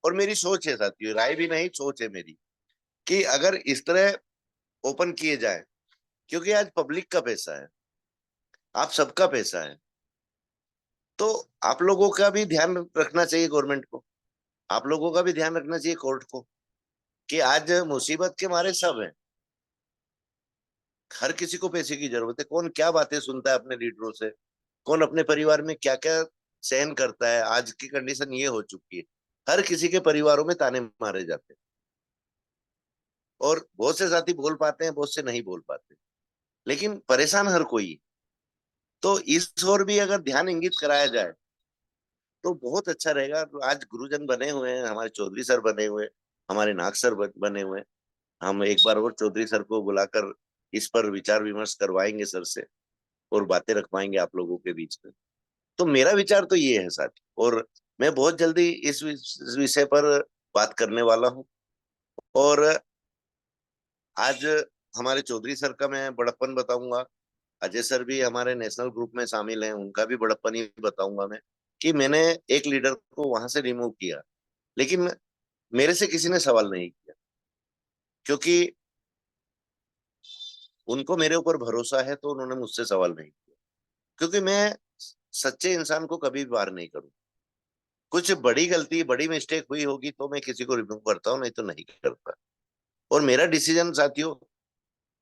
और मेरी सोच है साथियों, राय भी नहीं सोच है मेरी, कि अगर इस तरह ओपन किए जाए, क्योंकि आज पब्लिक का पैसा है, आप सबका पैसा है, तो आप लोगों का भी ध्यान रखना चाहिए गवर्नमेंट को, आप लोगों का भी ध्यान रखना चाहिए कोर्ट को, कि आज मुसीबत के मारे सब है, हर किसी को पैसे की जरूरत है। कौन क्या बातें सुनता है अपने लीडरों से, कौन अपने परिवार में क्या क्या सहन करता है। आज की कंडीशन ये हो चुकी है, हर किसी के परिवारों में ताने मारे जाते हैं, और बहुत से साथी बोल पाते हैं, बहुत से नहीं बोल पाते, लेकिन परेशान हर कोई। तो इस ओर भी अगर ध्यान इंगित कराया जाए तो बहुत अच्छा रहेगा। तो आज गुरुजन बने हुए हैं, हमारे चौधरी सर बने हुए हैं, हमारे नाग सर बने हुए हैं। हम एक बार और चौधरी सर को बुलाकर इस पर विचार विमर्श करवाएंगे सर से, और बातें रखवाएंगे आप लोगों के बीच में। तो मेरा विचार तो ये है साथी, और मैं बहुत जल्दी इस विषय पर बात करने वाला हूँ। और आज हमारे चौधरी सर का मैं बड़प्पन बताऊंगा, अजय सर भी हमारे नेशनल ग्रुप में शामिल हैं, उनका भी बड़प्पन ही बताऊंगा मैं, कि मैंने एक लीडर को वहां से रिमूव किया, लेकिन मेरे से किसी ने सवाल नहीं किया। क्योंकि उनको मेरे ऊपर भरोसा है तो उन्होंने मुझसे सवाल नहीं किया, क्योंकि मैं सच्चे इंसान को कभी भी वार नहीं करूँ। कुछ बड़ी गलती, बड़ी मिस्टेक हुई होगी तो मैं किसी को रिमूव करता हूँ, नहीं तो नहीं करता। और मेरा डिसीजन साथियों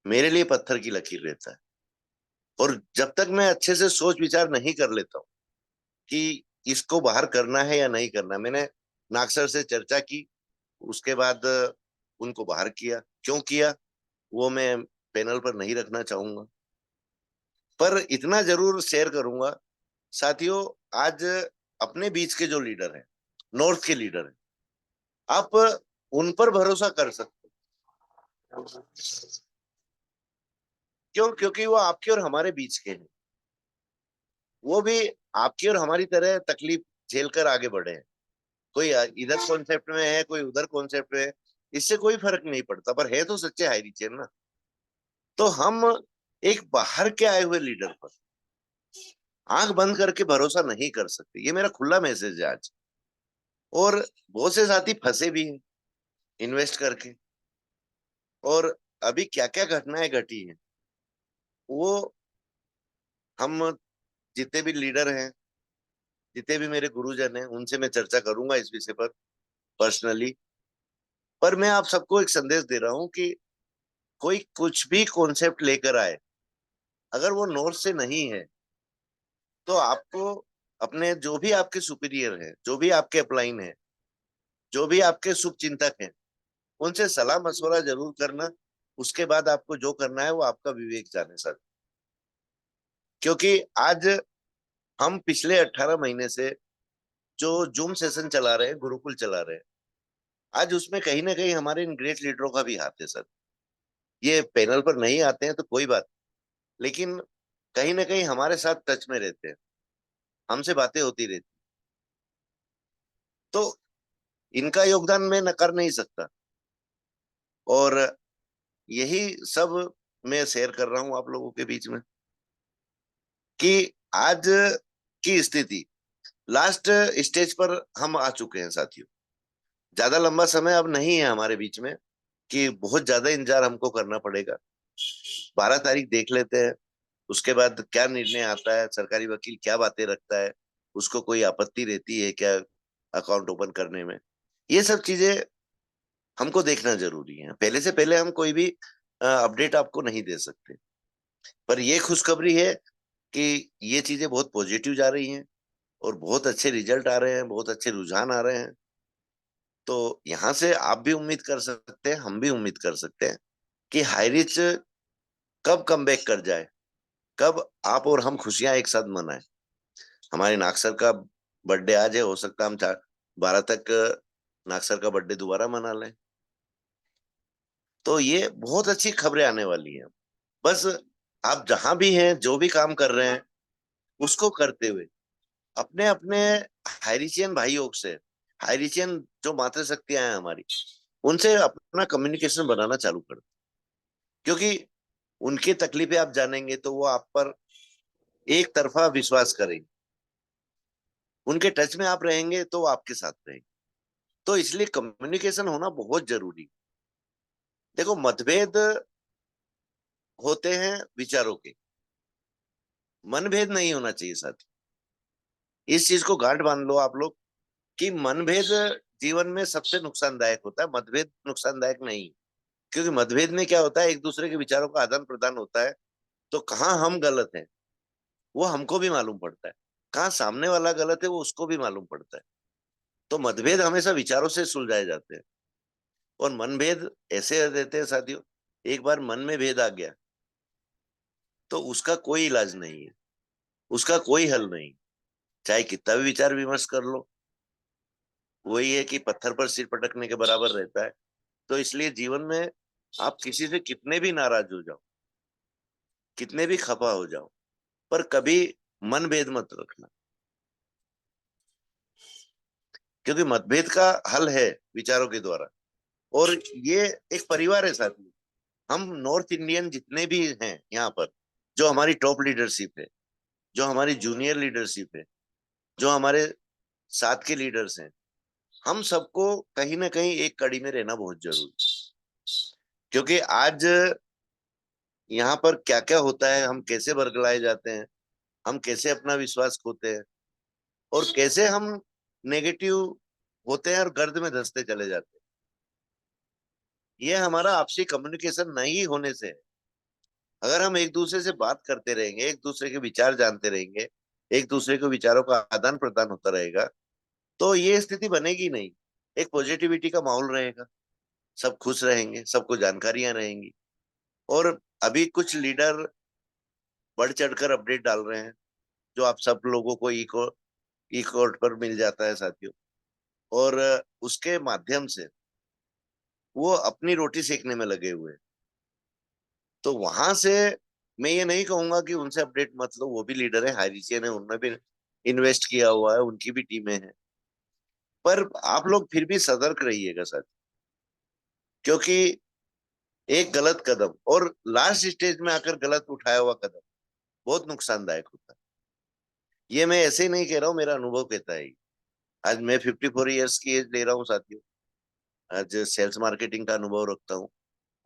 मेरे लिए पत्थर की लकीर रहता है। और जब तक मैं अच्छे से सोच विचार नहीं कर लेता हूँ कि इसको बाहर करना है या नहीं करना, मैंने नागसर से चर्चा की, उसके बाद उनको बाहर किया। क्यों किया वो मैं पैनल पर नहीं रखना चाहूंगा, पर इतना जरूर शेयर करूंगा साथियों, आज अपने बीच के जो लीडर हैं, नॉर्थ के लीडर हैं, आप उन पर भरोसा कर सकते हो। क्यों? क्योंकि वो आपके और हमारे बीच के हैं। वो भी आपकी और हमारी तरह तकलीफ झेल कर आगे बढ़े हैं। कोई इधर कॉन्सेप्ट में है, कोई उधर कॉन्सेप्ट में है, इससे कोई फर्क नहीं पड़ता, पर है तो सच्चे हाई चेन ना। तो हम एक बाहर के आए हुए लीडर पर आंख बंद करके भरोसा नहीं कर सकते। ये मेरा खुला मैसेज है आज। और बहुत से साथी फंसे भी हैं इन्वेस्ट करके, और अभी क्या क्या घटनाएं घटी हैं वो हम जितने भी लीडर हैं, जितने भी मेरे गुरुजन हैं, उनसे मैं चर्चा करूंगा इस विषय पर पर्सनली। पर मैं आप सबको एक संदेश दे रहा हूं कि कोई कुछ भी कॉन्सेप्ट लेकर आए, अगर वो नॉर्थ से नहीं है तो आपको अपने जो भी आपके सुपीरियर हैं, जो भी आपके अपलाइन हैं, जो भी आपके शुभ चिंतक हैं, उनसे सलाह मशवरा जरूर करना। उसके बाद आपको जो करना है वो आपका विवेक जाने सर। क्योंकि आज हम पिछले 18 महीने से जो जूम सेशन चला रहे हैं, गुरुकुल चला रहे हैं, आज उसमें कहीं ना कहीं हमारे इन ग्रेट लीडरों का भी हाथ है सर। ये पैनल पर नहीं आते हैं तो कोई बात, लेकिन कहीं ना कहीं हमारे साथ टच में रहते हैं, हमसे बातें होती रहती, तो इनका योगदान मैं नकार नहीं सकता। और यही सब मैं शेयर कर रहा हूं आप लोगों के बीच में कि आज की स्थिति लास्ट स्टेज पर हम आ चुके हैं साथियों। ज्यादा लंबा समय अब नहीं है हमारे बीच में कि बहुत ज्यादा इंतजार हमको करना पड़ेगा। 12 तारीख देख लेते हैं, उसके बाद क्या निर्णय आता है, सरकारी वकील क्या बातें रखता है, उसको कोई आपत्ति रहती है क्या अकाउंट ओपन करने में, ये सब चीजें हमको देखना जरूरी है। पहले से पहले हम कोई भी अपडेट आपको नहीं दे सकते। पर ये खुशखबरी है कि ये चीजें बहुत पॉजिटिव जा रही हैं और बहुत अच्छे रिजल्ट आ रहे हैं, बहुत अच्छे रुझान आ रहे हैं। तो यहाँ से आप भी उम्मीद कर सकते हैं, हम भी उम्मीद कर सकते हैं कि हाईरिच कब कमबैक कर जाए, कब आप और हम खुशियां एक साथ मनाएं। हमारे नागसर का बर्थडे आज है, हो सकता है हम 12 तक नागसर का बर्थडे दोबारा मना लें। तो ये बहुत अच्छी खबरें आने वाली हैं। बस आप जहां भी हैं, जो भी काम कर रहे हैं, उसको करते हुए अपने अपने हाइरिचियन भाइयों से, हाइरिचियन जो मातृ शक्तियां हैं हमारी, उनसे अपना कम्युनिकेशन बनाना चालू कर दो। क्योंकि उनकी तकलीफें आप जानेंगे तो वो आप पर एक तरफा विश्वास करेंगे, उनके टच में आप रहेंगे तो वो आपके साथ रहेंगे। तो इसलिए कम्युनिकेशन होना बहुत जरूरी। देखो, मतभेद होते हैं विचारों के, मनभेद नहीं होना चाहिए साथी। इस चीज को गांठ बांध लो आप लोग कि मनभेद जीवन में सबसे नुकसानदायक होता है, मतभेद नुकसानदायक नहीं। क्योंकि मतभेद में क्या होता है, एक दूसरे के विचारों का आदान प्रदान होता है, तो कहाँ हम गलत हैं वो हमको भी मालूम पड़ता है, कहाँ सामने वाला गलत है वो उसको भी मालूम पड़ता है। तो मतभेद हमेशा विचारों से सुलझाए जाते हैं। और मनभेद ऐसे रहते हैं साथियों, एक बार मन में भेद आ गया तो उसका कोई इलाज नहीं है, उसका कोई हल नहीं। चाहे कितना भी विचार विमर्श कर लो, वही है कि पत्थर पर सिर पटकने के बराबर रहता है। तो इसलिए जीवन में आप किसी से कितने भी नाराज हो जाओ, कितने भी खफा हो जाओ, पर कभी मनभेद मत रखना। क्योंकि मतभेद का हल है विचारों के द्वारा। और ये एक परिवार है साथी। हम नॉर्थ इंडियन जितने भी हैं यहाँ पर, जो हमारी टॉप लीडरशिप है, जो हमारी जूनियर लीडरशिप है, जो हमारे साथ के लीडर्स हैं, हम सबको कहीं ना कहीं एक कड़ी में रहना बहुत जरूरी है। क्योंकि आज यहाँ पर क्या क्या होता है, हम कैसे बरगलाए जाते हैं, हम कैसे अपना विश्वास खोते हैं, और कैसे हम नेगेटिव होते हैं और गर्द में धंसते चले जाते हैं। ये हमारा आपसी कम्युनिकेशन नहीं होने से है। अगर हम एक दूसरे से बात करते रहेंगे, एक दूसरे के विचार जानते रहेंगे, एक दूसरे के विचारों का आदान प्रदान होता रहेगा, तो ये स्थिति बनेगी नहीं। एक पॉजिटिविटी का माहौल रहेगा, सब खुश रहेंगे, सबको जानकारियां रहेंगी। और अभी कुछ लीडर बढ़ चढ़कर अपडेट डाल रहे हैं, जो आप सब लोगों को ई कोर्ट पर मिल जाता है साथियों, और उसके माध्यम से वो अपनी रोटी सेकने में लगे हुए हैं। तो वहां से मैं ये नहीं कहूंगा कि उनसे अपडेट मत लो, वो भी लीडर है, हाईरिचियन है, उनमें भी इन्वेस्ट किया हुआ है, उनकी भी टीमें हैं। पर आप लोग फिर भी सतर्क रहिएगा साथ, क्योंकि एक गलत कदम और लास्ट स्टेज में आकर गलत उठाया हुआ कदम बहुत नुकसानदायक होता है। ये मैं ऐसे ही नहीं कह रहा हूँ, मेरा अनुभव कहता है। आज मैं 54 ईयर्स की एज ले रहा हूँ साथियों, आज सेल्स मार्केटिंग का अनुभव रखता हूँ,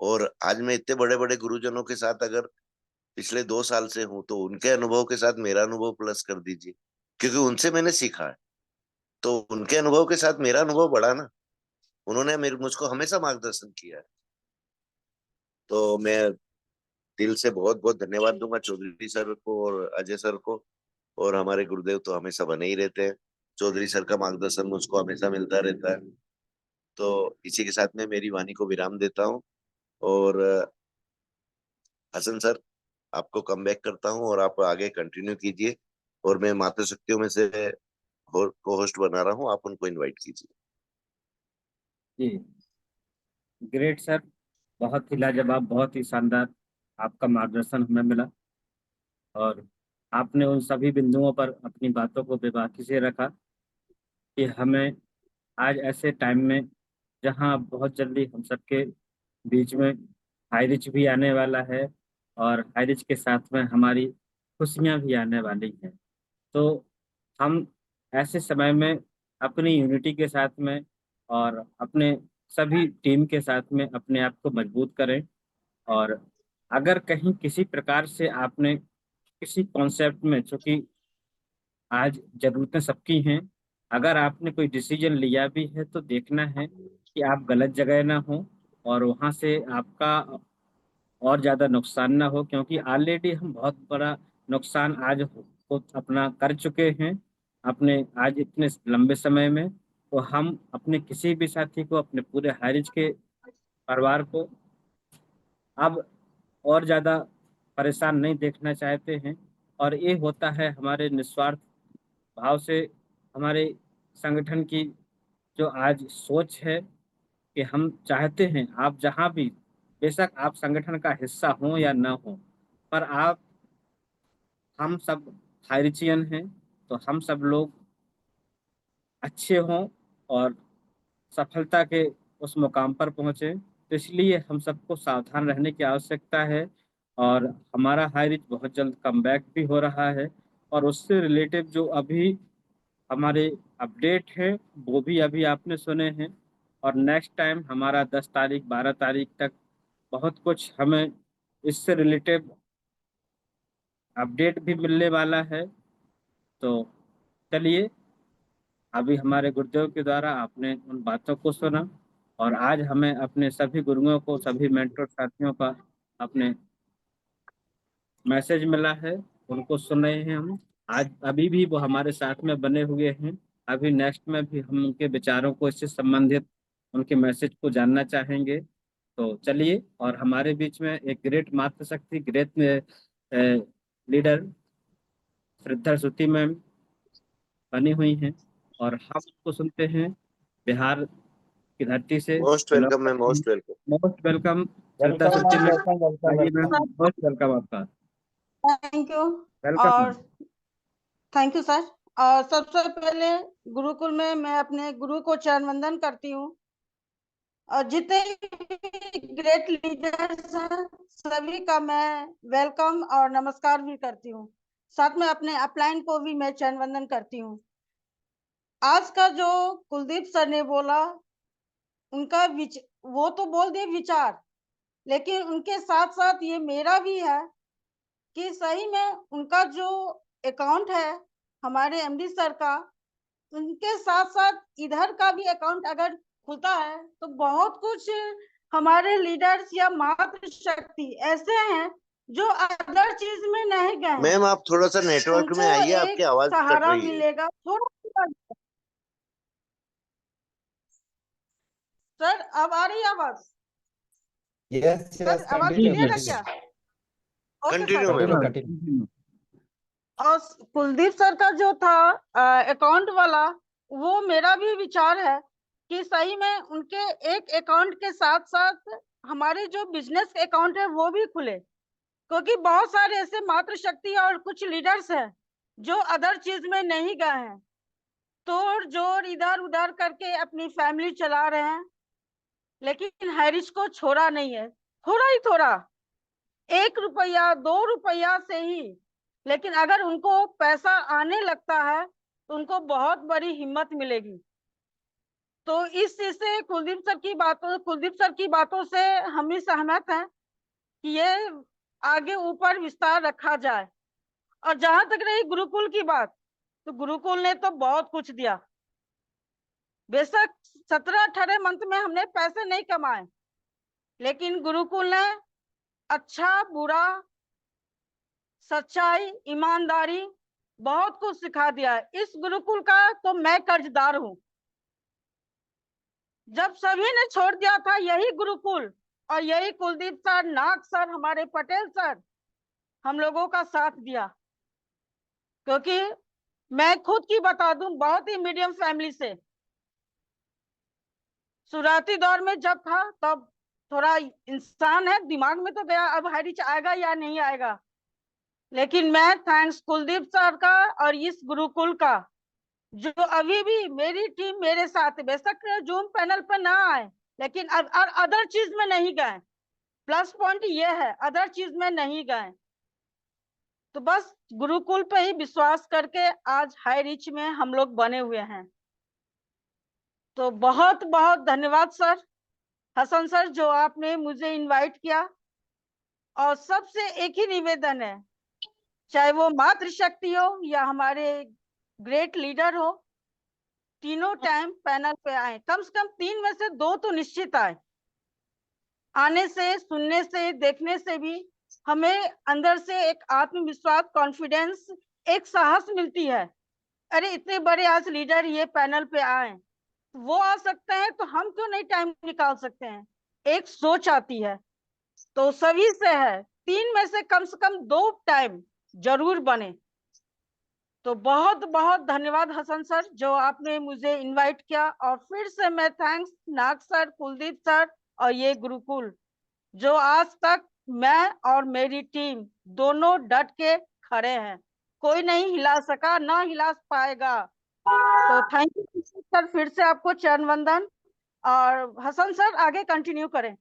और आज मैं इतने बड़े बड़े गुरुजनों के साथ अगर पिछले 2 साल से हूँ, तो उनके अनुभव के साथ मेरा अनुभव प्लस कर दीजिए, क्योंकि उनसे मैंने सीखा है। तो उनके अनुभव के साथ मेरा अनुभव बढ़ा ना, उन्होंने मेरे मुझको हमेशा मार्गदर्शन किया है। तो मैं दिल से बहुत बहुत धन्यवाद दूंगा चौधरी सर को और अजय सर को, और हमारे गुरुदेव तो हमेशा बने ही रहते हैं। चौधरी सर का मार्गदर्शन मुझको हमेशा मिलता रहता है। तो इसी के साथ में मेरी वाणी को विराम देता हूँ, और हसन सर, आपको कम बैक करता हूँ और आप आगे कंटिन्यू कीजिए, और मैं मातृ शक्तियों में से को होस्ट बना रहा हूँ, आप उनको इनवाइट कीजिए। जी, ग्रेट सर, बहुत ही लाजवाब, बहुत ही शानदार आपका मार्गदर्शन हमें मिला, और आपने उन सभी बिंदुओं पर अपनी बातों को बेबाकी से रखा कि हमें आज ऐसे टाइम में, जहां बहुत जल्दी हम सबके बीच में हाईरिच भी आने वाला है, और हाईरिच के साथ में हमारी खुशियां भी आने वाली हैं, तो हम ऐसे समय में अपनी यूनिटी के साथ में और अपने सभी टीम के साथ में अपने आप को मजबूत करें। और अगर कहीं किसी प्रकार से आपने किसी कॉन्सेप्ट में, चूंकि आज जरूरतें सबकी हैं, अगर आपने कोई डिसीजन लिया भी है तो देखना है कि आप गलत जगह ना हो, और वहां से आपका और ज़्यादा नुकसान ना हो, क्योंकि ऑलरेडी हम बहुत बड़ा नुकसान आज को अपना कर चुके हैं अपने आज इतने लंबे समय में। तो हम अपने किसी भी साथी को, अपने पूरे हारिज के परिवार को अब और ज़्यादा परेशान नहीं देखना चाहते हैं। और ये होता है हमारे निस्वार्थ भाव से, हमारे संगठन की जो आज सोच है कि हम चाहते हैं आप जहाँ भी, बेशक आप संगठन का हिस्सा हो या ना हो, पर आप, हम सब हाइरिचियन हैं, तो हम सब लोग अच्छे हों और सफलता के उस मुकाम पर पहुंचे। तो इसलिए हम सबको सावधान रहने की आवश्यकता है, और हमारा हाइरिच बहुत जल्द कमबैक भी हो रहा है, और उससे रिलेटेड जो अभी हमारे अपडेट है वो भी अभी आपने सुने हैं। और नेक्स्ट टाइम हमारा 10 तारीख 12 तारीख तक बहुत कुछ हमें इससे रिलेटेड अपडेट भी मिलने वाला है। तो चलिए, अभी हमारे गुरुदेव के द्वारा आपने उन बातों को सुना, और आज हमें अपने सभी गुरुओं को, सभी मेंटर साथियों का अपने मैसेज मिला है, उनको सुन रहे हैं हम। आज अभी भी वो हमारे साथ में बने हुए हैं, अभी नेक्स्ट में भी हम उनके विचारों को, इससे संबंधित उनके मैसेज को जानना चाहेंगे। तो चलिए, और हमारे बीच में एक ग्रेट मातृशक्ति, ग्रेट लीडर श्रद्धा श्रुति मैम बनी हुई हैं, और हम उसको सुनते हैं बिहार की धरती से। Most welcome ma'am, most welcome. Most welcome Shraddha welcome Shruti ma'am, ma'am. Welcome welcome आइए मैम, वेलकम। मोस्ट वेलकम आपका। Thank you. वेलकम और मैम। Thank you sir. और सबसे पहले गुरुकुल में मैं अपने गुरु को चरण वंदन करती हूँ, और जितने ग्रेट लीडर्स हैं सभी का मैं वेलकम और नमस्कार भी करती हूँ। साथ में अपने अपलाइन को भी मैं चरण वंदन करती हूँ। आज का जो कुलदीप सर ने बोला, उनका वो तो बोल दिए विचार, लेकिन उनके साथ साथ ये मेरा भी है कि सही में उनका जो अकाउंट है हमारे एमडी सर का, उनके साथ साथ इधर का भी अकाउंट अगर खुलता है तो बहुत कुछ हमारे लीडर्स या मातृशक्ति ऐसे हैं जो अदर चीज में नहीं गए हैं, मैम आप थोड़ा सा नेटवर्क में उनको आइए, एक आपकी आवाज कट सहारा रही है। मिलेगा थोड़ा। सर अब आ रही है आवाज? यस सर यस, आवाज कंटिन्यू क्लियर है कंटिन्यू क्या? Okay continue sir. Ma'am. Continue. और कुलदीप सर का जो था अकाउंट वाला, वो मेरा भी विचार है कि सही में उनके एक अकाउंट के साथ साथ हमारे जो बिजनेस अकाउंट है वो भी खुले, क्योंकि बहुत सारे ऐसे मातृशक्ति और कुछ लीडर्स हैं जो अदर चीज में नहीं गए हैं, तोड़ जोड़ इधर उधर करके अपनी फैमिली चला रहे हैं, लेकिन हैरिस को छोड़ा नहीं है। थोड़ा ही थोड़ा, 1 रुपया 2 रुपया से ही, लेकिन अगर उनको पैसा आने लगता है तो उनको बहुत बड़ी हिम्मत मिलेगी। तो इस चीज से कुलदीप सर की बातों से हम भी सहमत हैं कि ये आगे ऊपर विस्तार रखा जाए। और जहां तक रही गुरुकुल की बात, तो गुरुकुल ने तो बहुत कुछ दिया। बेशक 17-18 मंथ में हमने पैसे नहीं कमाए, लेकिन गुरुकुल ने अच्छा बुरा, सच्चाई, ईमानदारी बहुत कुछ सिखा दिया है। इस गुरुकुल का तो मैं कर्जदार हूँ। जब सभी ने छोड़ दिया था, यही गुरुकुल और यही कुलदीप सर, नाग सर, हमारे पटेल सर हम लोगों का साथ दिया। क्योंकि मैं खुद की बता दूं, बहुत ही मीडियम फैमिली से, शुरुआती दौर में जब था तब थोड़ा इंसान है, दिमाग में तो गया अब हैरिच आएगा या नहीं आएगा, लेकिन मैं थैंक्स कुलदीप सर का और इस गुरुकुल का, जो अभी भी मेरी टीम मेरे साथ है। बेशक जूम पैनल पर ना आए, लेकिन अदर चीज में नहीं गए। प्लस पॉइंट ये है, अदर चीज में नहीं गए। तो बस गुरुकुल पे ही विश्वास करके आज हाई रिच में हम लोग बने हुए हैं। तो बहुत बहुत धन्यवाद सर, हसन सर, जो आपने मुझे इनवाइट किया। और सबसे एक ही निवेदन है, चाहे वो मातृशक्ति हो या हमारे ग्रेट लीडर हो, तीनों टाइम पैनल पे आए। कम से कम 3 में से 2 तो निश्चित आए। आने से, सुनने से, देखने से भी हमें अंदर से एक आत्मविश्वास, कॉन्फिडेंस, एक साहस मिलती है। अरे इतने बड़े आज लीडर ये पैनल पे आए, वो आ सकते हैं तो हम क्यों नहीं टाइम निकाल सकते हैं? एक सोच आती है। तो सभी से है, 3 में से कम 2 टाइम जरूर बने। तो बहुत बहुत धन्यवाद हसन सर, जो आपने मुझे इनवाइट किया। और फिर से मैं थैंक्स नाग सर, कुलदीप सर और ये गुरुकुल, जो आज तक मैं और मेरी टीम दोनों डट के खड़े हैं। कोई नहीं हिला सका, ना हिला पाएगा। तो थैंक यू सर, फिर से आपको चरण वंदन। और हसन सर आगे कंटिन्यू करें।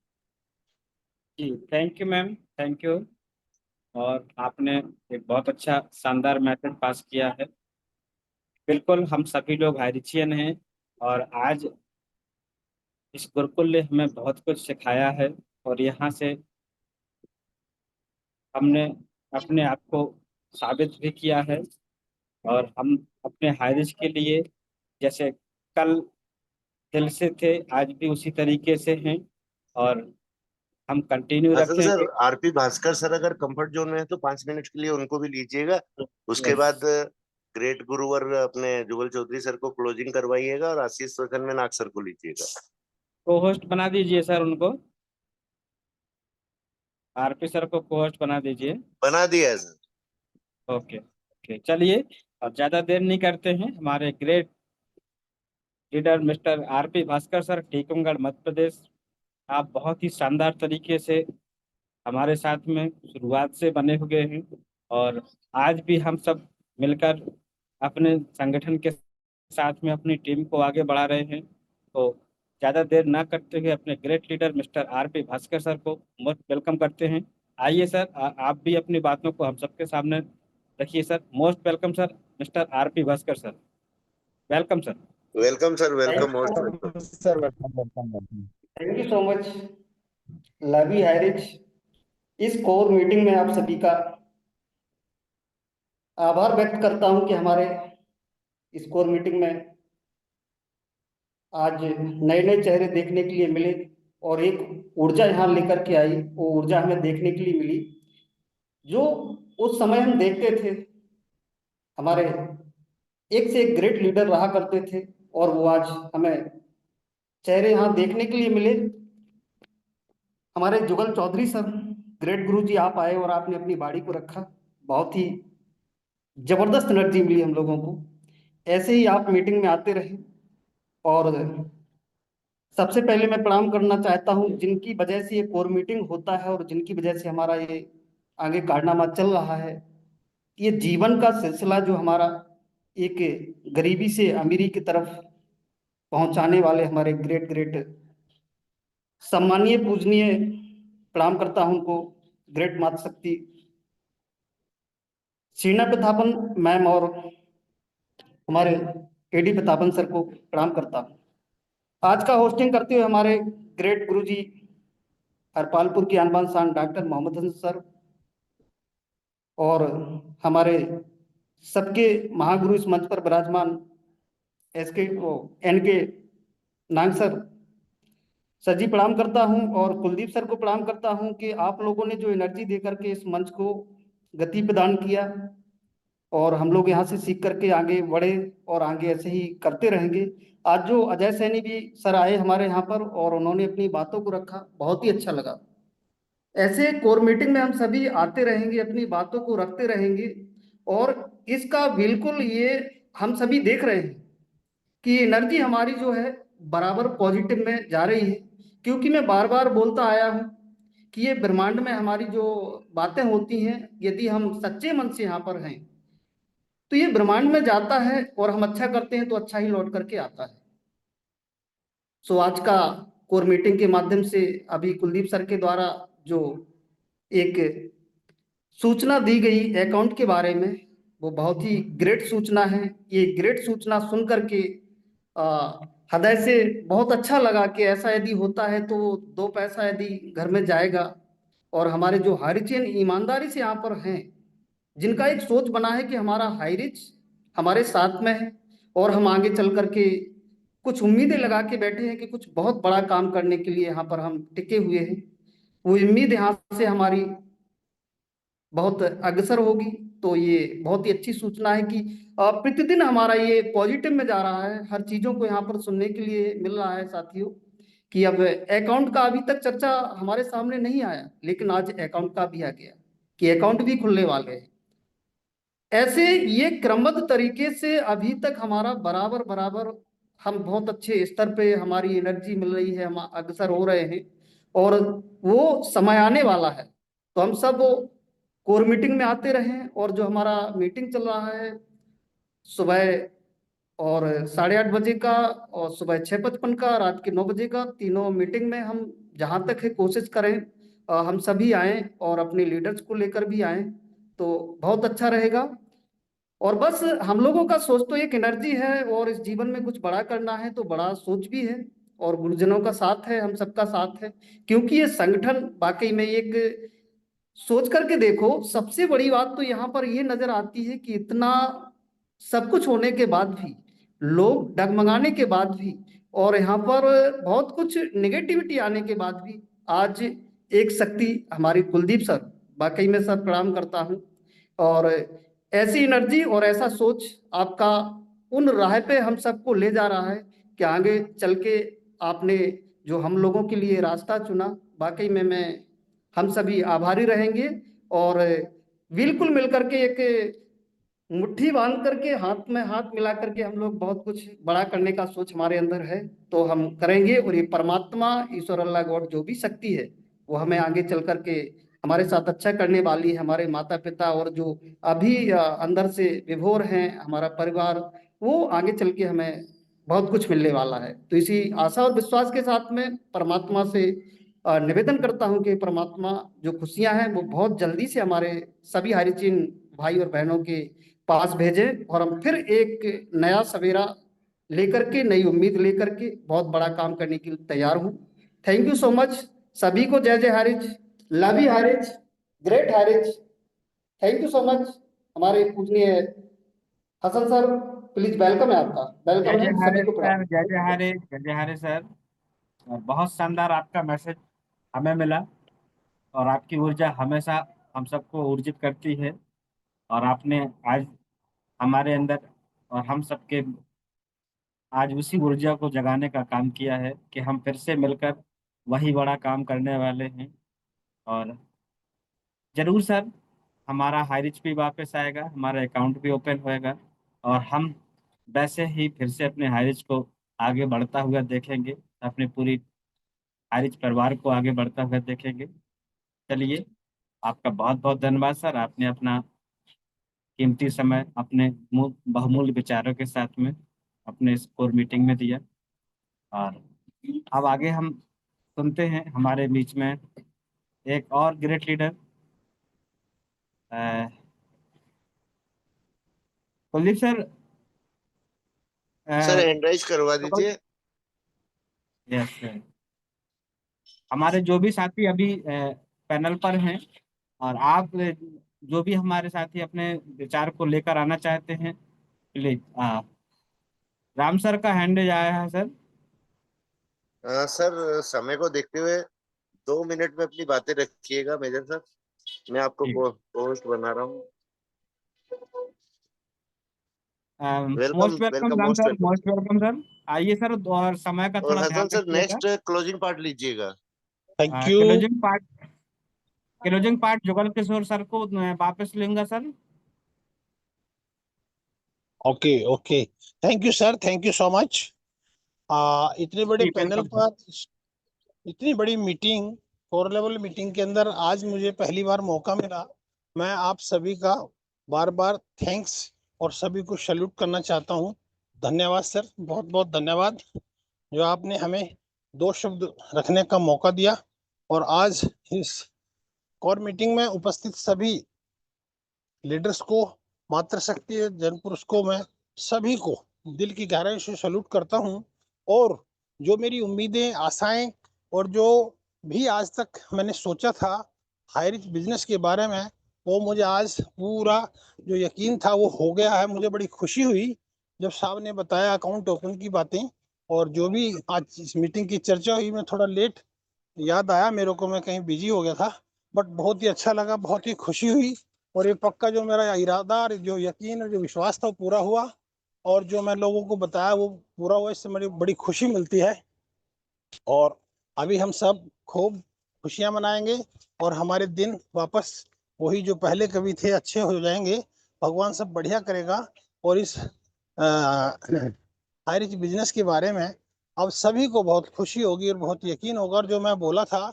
जी thank you ma'am, thank you. और आपने एक बहुत अच्छा शानदार मैसेज पास किया है। बिल्कुल हम सभी लोग हाइरिचियन हैं और आज इस गुरुकुल ने हमें बहुत कुछ सिखाया है और यहाँ से हमने अपने आप को साबित भी किया है। और हम अपने हाइरिच के लिए जैसे कल दिल से थे, आज भी उसी तरीके से हैं और हम कंटिन्यू हसन सर, रखेंगे। आरपी भास्कर सर अगर कंफर्ट जोन में है तो 5 मिनट के लिए उनको भी लीजिएगा। उसके बाद ग्रेट गुरुवर अपने जुगल चौधरी सर को क्लोजिंग करवाइएगा और आशीष वचन में नाग सर को लीजिएगा। को होस्ट बना दीजिए सर, उनको आरपी सर को को होस्ट बना दीजिए। बना दिया है सर। ओके ओके, चलिए और ज़्यादा देर नहीं करते हैं। हमारे great leader mister RP Bhaskar sir, Tikamgarh Madhya Pradesh, आप बहुत ही शानदार तरीके से हमारे साथ में शुरुआत से बने हुए हैं और आज भी हम सब मिलकर अपने संगठन के साथ में अपनी टीम को आगे बढ़ा रहे हैं। तो ज़्यादा देर ना करते हुए अपने great leader mister RP Bhaskar sir को मोस्ट वेलकम करते हैं। आइए सर, आप भी अपनी बातों को हम सबके सामने रखिए sir. Most welcome sir, mister RP Bhaskar sir, welcome sir. Welcome sir, welcome, most welcome. Sir welcome welcome welcome. Thank you so much. लवी हाइरिच, इस कोर मीटिंग में आप सभी का आभार व्यक्त करता हूं कि हमारे इस कोर मीटिंग में आज नए नए चेहरे देखने के लिए मिले और एक ऊर्जा यहाँ लेकर के आई, वो ऊर्जा हमें देखने के लिए मिली जो उस समय हम देखते थे। हमारे एक से एक ग्रेट लीडर रहा करते थे और वो आज हमें चेहरे यहाँ देखने के लिए मिले। हमारे जुगल चौधरी सर, ग्रेट गुरु जी, आप आए और आपने अपनी बाड़ी को रखा, बहुत ही जबरदस्त एनर्जी मिली हम लोगों को। ऐसे ही आप मीटिंग में आते रहे। और सबसे पहले मैं प्रणाम करना चाहता हूं जिनकी वजह से ये कोर मीटिंग होता है और जिनकी वजह से हमारा ये आगे कारनामा चल रहा है। ये जीवन का सिलसिला जो हमारा एक गरीबी से अमीरी की तरफ पहुंचाने वाले हमारे ग्रेट ग्रेट सम्मानीय पूजनीय, प्रणाम करता हूं उनको, ग्रेट मातृशक्ति शीना प्रतापन मैम और हमारे एडी प्रतापन सर को प्रणाम करता हूं। आज का होस्टिंग करते हुए हमारे ग्रेट गुरुजी हरपालपुर की आनबान शान डॉक्टर मोहम्मद हसन सर और हमारे सबके महागुरु इस मंच पर विराजमान एन के नांग सर जी प्रणाम करता हूं और कुलदीप सर को प्रणाम करता हूं कि आप लोगों ने जो एनर्जी दे करके इस मंच को गति प्रदान किया और हम लोग यहाँ से सीख करके आगे बढ़े और आगे ऐसे ही करते रहेंगे। आज जो अजय सैनी भी सर आए हमारे यहाँ पर और उन्होंने अपनी बातों को रखा, बहुत ही अच्छा लगा। ऐसे कोर मीटिंग में हम सभी आते रहेंगे, अपनी बातों को रखते रहेंगे और इसका बिल्कुल ये हम सभी देख रहे हैं कि एनर्जी हमारी जो है बराबर पॉजिटिव में जा रही है। क्योंकि मैं बार बार बोलता आया हूँ कि ये ब्रह्मांड में हमारी जो बातें होती हैं, यदि हम सच्चे मन से यहाँ पर हैं तो ये ब्रह्मांड में जाता है और हम अच्छा करते हैं तो अच्छा ही लौट करके आता है। सो आज का कोर मीटिंग के माध्यम से अभी कुलदीप सर के द्वारा जो एक सूचना दी गई अकाउंट के बारे में, वो बहुत ही ग्रेट सूचना है। ये ग्रेट सूचना सुन करके हृदय से बहुत अच्छा लगा कि ऐसा यदि होता है तो 2 पैसा यदि घर में जाएगा। और हमारे जो हाईरिचियन ईमानदारी से यहाँ पर हैं, जिनका एक सोच बना है कि हमारा हाईरिच हमारे साथ में है और हम आगे चल करके कुछ उम्मीदें लगा के बैठे हैं कि कुछ बहुत बड़ा काम करने के लिए यहाँ पर हम टिके हुए हैं। वो उम्मीद यहाँ से हमारी बहुत अग्रसर होगी। तो ये बहुत ही अच्छी सूचना है कि प्रतिदिन हमारा ये पॉजिटिव में जा रहा है। हर चीजों को यहाँ पर सुनने के लिए मिल रहा है साथियों कि अब अकाउंट का अभी तक चर्चा हमारे सामने नहीं आया, लेकिन आज अकाउंट का भी आ गया कि अकाउंट भी खुलने वाले हैं। ऐसे ये क्रमबद्ध तरीके से अभी तक हमारा बराबर बराबर हम बहुत अच्छे स्तर पे हमारी एनर्जी मिल रही है, हम अग्रसर हो रहे हैं और वो समय आने वाला है। तो हम सब कोर मीटिंग में आते रहें और जो हमारा मीटिंग चल रहा है सुबह और 8:30 बजे का और सुबह 6:55 का, रात के 9 बजे का, तीनों मीटिंग में हम जहाँ तक है कोशिश करें हम सभी आएँ और अपने लीडर्स को लेकर भी आएँ तो बहुत अच्छा रहेगा। और बस हम लोगों का सोच तो एक एनर्जी है और इस जीवन में कुछ बड़ा करना है तो बड़ा सोच भी है और गुरुजनों का साथ है, हम सबका साथ है। क्योंकि ये संगठन वाकई में एक सोच करके देखो, सबसे बड़ी बात तो यहाँ पर ये नजर आती है कि इतना सब कुछ होने के बाद भी, लोग डगमगाने के बाद भी और यहाँ पर बहुत कुछ नेगेटिविटी आने के बाद भी आज एक शक्ति हमारी कुलदीप सर, वाकई में सर प्रणाम करता हूँ। और ऐसी एनर्जी और ऐसा सोच आपका उन राह पे हम सबको ले जा रहा है कि आगे चल के आपने जो हम लोगों के लिए रास्ता चुना, वाकई में मैं हम सभी आभारी रहेंगे और बिल्कुल मिलकर के एक मुट्ठी बांध करके हाथ में हाथ मिला करके हम लोग बहुत कुछ बड़ा करने का सोच हमारे अंदर है तो हम करेंगे। और ये परमात्मा, ईश्वर, अल्लाह, गॉड जो भी शक्ति है वो हमें आगे चल करके हमारे साथ अच्छा करने वाली है। हमारे माता पिता और जो अभी अंदर से विभोर हैं हमारा परिवार, वो आगे चल के हमें बहुत कुछ मिलने वाला है। तो इसी आशा और विश्वास के साथ में परमात्मा से निवेदन करता हूं कि परमात्मा जो खुशियां हैं वो बहुत जल्दी से हमारे सभी हारीचीन भाई और बहनों के पास भेजें और हम फिर एक नया सवेरा लेकर के, नई उम्मीद लेकर के बहुत बड़ा काम करने के लिए तैयार हूं। Thank you so much. सभी को जय जय Hariz, love you Hariz, great Hariz, thank you so much. हमारे पूजनीय हसन सर, प्लीज वेलकम है आपका, वेलकम जय है, जय सभी हरे को सर, प्रणाम। जय जय हरे, जय जय हरे सर। और बहुत शानदार आपका मैसेज हमें मिला, और आपकी ऊर्जा हमेशा हम सबको ऊर्जित करती है। और आपने आज हमारे अंदर और हम सबके आज उसी ऊर्जा को जगाने का काम किया है कि हम फिर से मिलकर वही बड़ा काम करने वाले हैं। और जरूर सर, हमारा हाईरिच भी वापस आएगा, हमारा अकाउंट भी ओपन होएगा, और हम वैसे ही फिर से अपने हाईरिच को आगे बढ़ता हुआ देखेंगे, अपने पूरी हाईरिच परिवार को आगे बढ़ता हुआ देखेंगे। चलिए, आपका बहुत बहुत धन्यवाद सर, आपने अपना कीमती समय अपने बहुमूल्य विचारों के साथ में अपने इस कोर मीटिंग में दिया। और अब आगे हम सुनते हैं हमारे बीच में एक और great leader Kuldeep sir. Sir hand raise करवा दीजिए। यस सर, हमारे जो भी साथी अभी पैनल पर हैं, और आप जो भी हमारे साथी अपने विचार को लेकर आना चाहते हैं, प्लीज। राम सर का हैंड आया है सर। सर समय को देखते हुए 2 मिनट में अपनी बातें रखिएगा मेजर सर, मैं आपको जी, होस्ट बना रहा हूँ। Welcome most welcome welcome, Ram most sir, welcome. Most welcome sir. आइए सर, और समय का और थोड़ा हसन ध्यान सर रखिएगा। नेक्स्ट क्लोजिंग पार्ट लीजिएगा। Thank you. Closing part Jugal Kishore sir को वापस लूंगा सर। Okay okay, thank you sir, thank you so much. इतने बड़े जी पैनल वेलकम सर। पर इतनी बड़ी मीटिंग, कोर लेवल मीटिंग के अंदर आज मुझे पहली बार मौका मिला। मैं आप सभी का बार बार थैंक्स और सभी को सैल्यूट करना चाहता हूँ। धन्यवाद सर, बहुत बहुत धन्यवाद जो आपने हमें 2 शब्द रखने का मौका दिया। और आज इस कोर मीटिंग में उपस्थित सभी लीडर्स को, मातृशक्ति जनपुरुष को, मैं सभी को दिल की गहराई से सैल्यूट करता हूं। और जो मेरी उम्मीदें, आशाएं और जो भी आज तक मैंने सोचा था हाईरिच बिजनेस के बारे में, वो मुझे आज पूरा जो यकीन था वो हो गया है। मुझे बड़ी खुशी हुई जब साहब ने बताया अकाउंट ओपन की बातें, और जो भी आज इस मीटिंग की चर्चा हुई, मैं थोड़ा लेट याद आया मेरे को, मैं कहीं बिजी हो गया था, बट बहुत ही अच्छा लगा, बहुत ही खुशी हुई। और ये पक्का जो मेरा इरादा और जो यकीन और जो विश्वास था वो पूरा हुआ, और जो मैं लोगों को बताया वो पूरा हुआ। इससे मुझे बड़ी खुशी मिलती है। और अभी हम सब खूब खुशियां मनाएंगे, और हमारे दिन वापस वही जो पहले कभी थे अच्छे हो जाएंगे। भगवान सब बढ़िया करेगा। और इस हाईरिच बिजनेस के बारे में अब सभी को बहुत खुशी होगी और बहुत यकीन होगा। और जो मैं बोला था,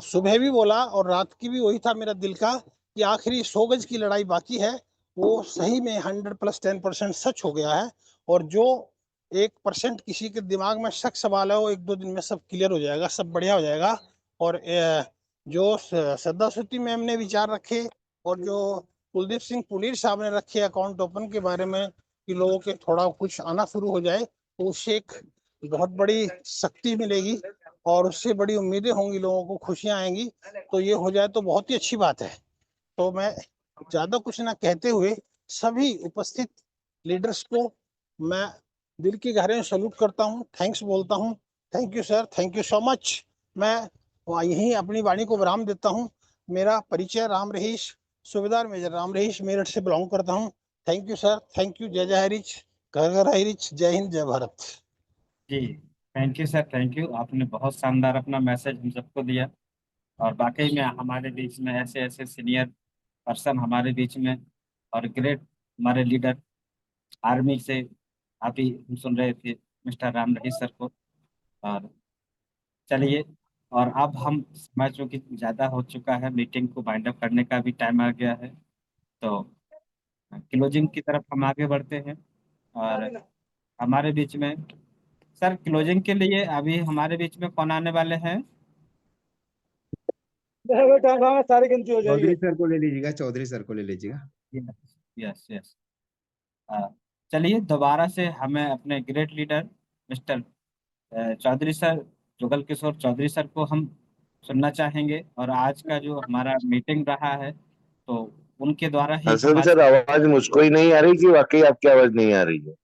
सुबह भी बोला और रात की भी वही था मेरा दिल का, कि आखिरी 100 गज की लड़ाई बाकी है, वो सही में 100+10% सच हो गया है। और जो 1% किसी के दिमाग में शक सवाल है, वो 1-2 दिन में सब क्लियर हो जाएगा, सब बढ़िया हो जाएगा। और जो श्रद्धा श्रुति मैम ने विचार रखे, और जो कुलदीप सिंह पुनीर साहब ने रखे अकाउंट ओपन के बारे में, कि लोगों के थोड़ा कुछ आना शुरू हो जाए, तो उससे एक बहुत बड़ी शक्ति मिलेगी और उससे बड़ी उम्मीदें होंगी, लोगों को खुशियां आएंगी। तो ये हो जाए तो बहुत ही अच्छी बात है। तो मैं ज्यादा कुछ ना कहते हुए सभी उपस्थित लीडर्स को मैं दिल की गहराई से सैल्यूट करता हूँ, थैंक्स बोलता हूँ। Thank you sir, thank you so much. मैं यहीं अपनी वाणी को विराम देता हूँ। मेरा परिचय राम रहीश, सूबेदार मेजर राम रहीश, मेरठ से बिलोंग करता हूँ। Thank you sir, thank you. जय जय हरीश, घर घर हरीश, जय हिंद, जय भारत। जी thank you sir, thank you. आपने बहुत शानदार अपना मैसेज हम सबको दिया, और वाकई में हमारे बीच में ऐसे ऐसे सीनियर पर्सन हमारे बीच में, और ग्रेट हमारे लीडर आर्मी से अभी हम सुन रहे थे मिस्टर राम रहीश सर को। और चलिए, और अब हम समय चूंकि ज़्यादा हो चुका है, मीटिंग को वाइंड अप करने का भी टाइम आ गया है, तो क्लोजिंग की तरफ हम आगे बढ़ते हैं। और हमारे बीच में सर, क्लोजिंग के लिए अभी हमारे बीच में कौन आने वाले हैं? सारी गिनती हो जाएगी। चौधरी सर को ले लीजिएगा, चौधरी सर को ले लीजिएगा। Yes yes yes. चलिए, दोबारा से हमें अपने great leader mister Chaudhary sir Jugal Kishore Chaudhary sir को हम सुनना चाहेंगे। और आज का जो हमारा मीटिंग रहा है तो उनके द्वारा ही हसन हमारे सर, आवाज मुझको ही नहीं आ रही कि वाकई आपकी आवाज नहीं आ रही है?